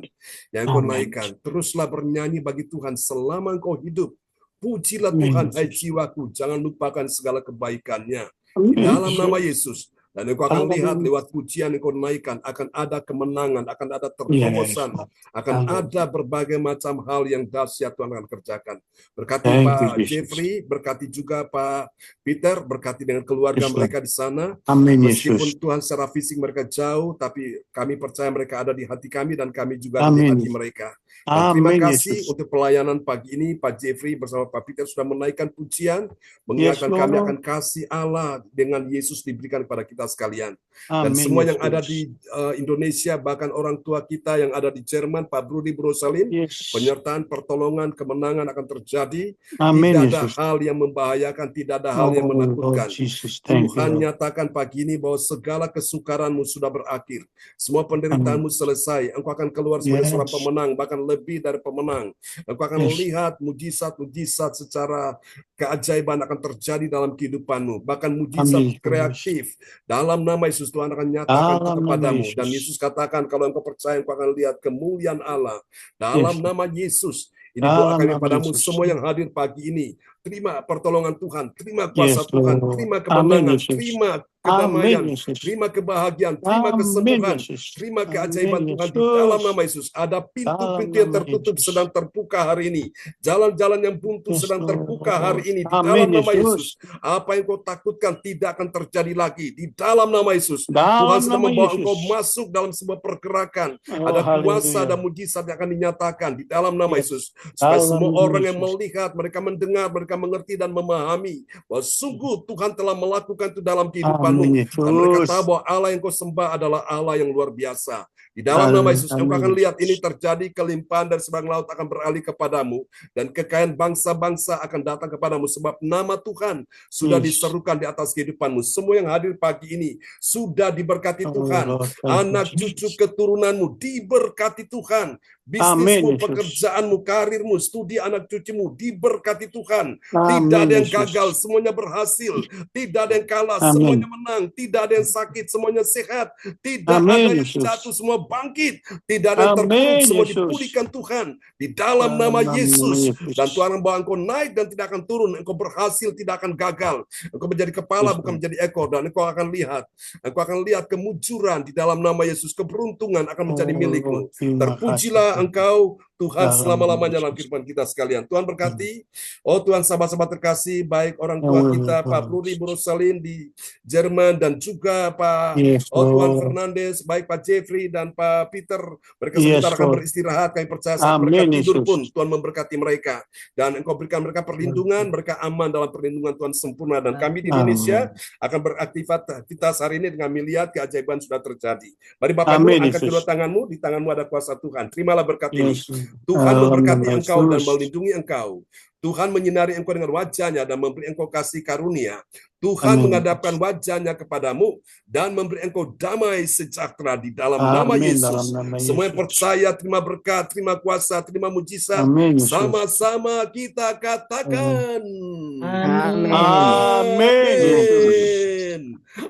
yang engkau Amin. naikkan. Teruslah bernyanyi bagi Tuhan selama engkau hidup. Pujilah Tuhan, hai jiwaku, jangan lupakan segala kebaikannya. Di dalam nama Yesus. Dan engkau akan lihat lewat pujian yang kau naikkan, akan ada kemenangan, akan ada terobosan, akan ada berbagai macam hal yang dahsyat Tuhan akan kerjakan. Berkati Pak Jeffrey, berkati juga Pak Peter, berkati dengan keluarga mereka di sana. Amin, Meskipun Yesus. Tuhan secara fisik mereka jauh, tapi kami percaya mereka ada di hati kami dan kami juga ada di Amin. hati mereka. Dan terima Amin, kasih Yesus. untuk pelayanan pagi ini. Pak Jeffrey bersama Pak Peter sudah menaikkan pujian, Yes, mengingatkan kami Lord. akan kasih Allah dengan Yesus diberikan kepada kita sekalian. Dan Amin, semua yang Yesus. ada di Indonesia, bahkan orang tua kita yang ada di Jerman, Pak Brudi Brosalim, Yes. penyertaan, pertolongan, kemenangan akan terjadi. Amin, Tidak ada Yesus. hal yang membahayakan, tidak ada hal yang Oh, menakutkan. Lord Jesus, thank you, Tuhan Lord. nyatakan pagi ini bahwa segala kesukaranmu sudah berakhir. Semua penderitaanmu selesai. Engkau akan keluar sebagai seorang Yes. pemenang, bahkan lebih dari pemenang. Engkau akan Yes. melihat mujizat-mujizat secara keajaiban akan terjadi dalam kehidupanmu. Bahkan mujizat Amin, kreatif. Dalam nama Yesus, Tuhan akan nyatakan itu Dalam nama kepadamu. Yesus. Dan Yesus katakan, kalau engkau percaya, engkau akan lihat kemuliaan Allah. Dalam Yes. nama Yesus. Ini doa Dalam kami nama padamu Yesus. semua yang hadir pagi ini. Terima pertolongan Tuhan, terima Yes, kuasa Tuhan, Lord. terima Amin, kemenangan, Yesus. terima Amin, kedamaian, Yesus. terima kebahagiaan, terima Amin, kesembuhan, Yesus. terima Amin, keajaiban Tuhan di Yesus. dalam nama Yesus. Ada Dalam pintu-pintu yang nama tertutup Yesus. sedang terbuka hari ini. Jalan-jalan yang buntu Yes, sedang terbuka Lord. hari ini di Amin, dalam nama Yesus. Yesus. Apa yang kau takutkan tidak akan terjadi lagi di dalam nama Yesus. Dalam Tuhan sedang nama membawa Yesus. engkau masuk dalam sebuah pergerakan. Oh, Ada kuasa, ada haleluya. mujizat yang akan dinyatakan di dalam nama Yes. Yesus. Supaya Dalam semua nama orang yang Yesus. melihat, mereka mendengar, mereka mengerti dan memahami bahwa sungguh Tuhan telah melakukan itu dalam kehidupanmu. kehidupanmu. Amin Dan mereka Yesus. tahu bahwa Allah yang kau sembah adalah Allah yang luar biasa. Di dalam nama Yesus, engkau akan lihat ini terjadi, kelimpahan dari seberang laut akan beralih kepadamu, dan kekayaan bangsa-bangsa akan datang kepadamu, sebab nama Tuhan sudah diserukan di atas kehidupanmu. Semua yang hadir pagi ini sudah diberkati Tuhan. Anak cucu keturunanmu diberkati Tuhan. Bisnismu, pekerjaanmu, karirmu, studi anak cucumu diberkati Tuhan. Tidak ada yang gagal, semuanya berhasil. Tidak ada yang kalah, semuanya menang. Tidak ada yang sakit, semuanya sehat. Tidak ada yang jatuh, semua bangkit. Tidak ada yang terpuruk, semua dipulihkan Tuhan. Di dalam nama Yesus. Dan Tuhan membawa engkau naik dan tidak akan turun. Engkau berhasil, tidak akan gagal. Engkau menjadi kepala, bukan menjadi ekor. Dan engkau akan lihat kemujuran di dalam nama Yesus. Keberuntungan akan menjadi milikmu. Terpujilah engkau Tuhan selama-lamanya dalam kehidupan kita sekalian. Tuhan berkati. Oh Tuhan, sahabat-sahabat terkasih, baik orang tua kita, Pak Bruri Burosalin di Jerman, dan juga Pak Tuan Fernandes, baik Pak Jeffrey dan Pak Peter. Mereka sebentar akan beristirahat. Kami percaya saat mereka tidur pun Tuhan memberkati mereka. Dan Engkau berikan mereka perlindungan, mereka aman dalam perlindungan Tuhan sempurna. Dan kami di Indonesia akan beraktivitas hari ini dengan melihat keajaiban sudah terjadi. Mari Bapak Ibu, angkat kedua tanganmu, di tanganmu ada kuasa Tuhan. Terimalah berkat ini. Tuhan memberkati engkau dan melindungi engkau. Tuhan menyinari engkau dengan wajahnya dan memberi engkau kasih karunia. Tuhan menghadapkan wajahnya kepadamu dan memberi engkau damai sejahtera di dalam nama Yesus. Semua yang percaya terima berkat, terima kuasa, terima mujizat. Sama-sama kita katakan. Amin.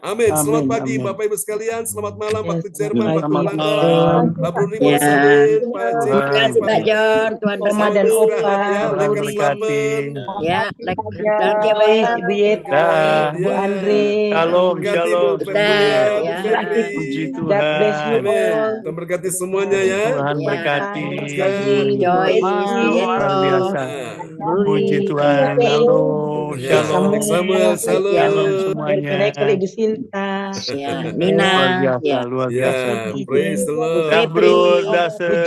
Amin. Selamat pagi Bapak Ibu sekalian. Selamat malam waktu Jerman, waktu Belanda. Pak Bruni Bosalin, Pak Jeffrey. Terima kasih Pak John, Tuhan Oma dan Opa, ya, Ibu Yeta, Bu Andre, Shalom. Puji Tuhan. Tuhan berkati semuanya ya. Tuhan berkati. Joyce, Luar biasa. Puji Tuhan. Halo. Shalom. Samuel, Shalom semuanya. Ibu Sinta, Nina, luar biasa. Praise the Lord. Bro, Bu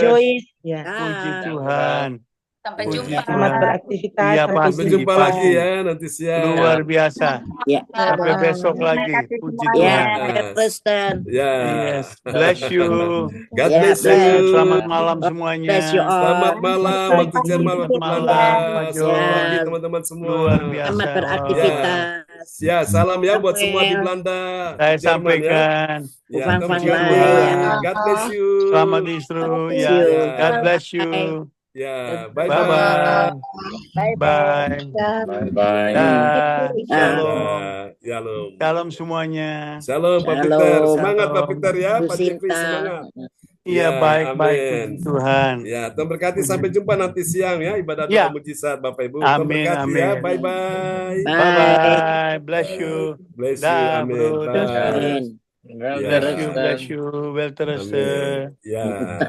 Joyce, puji Tuhan. Sampai jumpa. Selamat beraktivitas. Iya, Sampai jumpa lagi ya nanti siang. Luar biasa. Sampai besok lagi. Puji Tuhan. Yes. Bless you. God bless you. Selamat malam semuanya. Selamat malam waktu Jerman, waktu Belanda. Selamat pagi teman-teman semua. Luar biasa. Selamat beraktivitas. Ya, salam ya buat semua di Belanda. Saya sampaikan. Ya, God bless you. Selamat distro. Ya, God bless you. Ya, bye. Shalom semuanya. Shalom Pak Peter. Semangat Pak Peter ya, Pak Jeffrey semangat. Iya, baik Tuhan. Ya, Tuhan berkati, sampai jumpa nanti siang ya, ibadah doa mujizat Bapak Ibu. Tuhan berkati ya. Bye. Bless you. Bless you. Amin. Bless you. Well terus. Ya.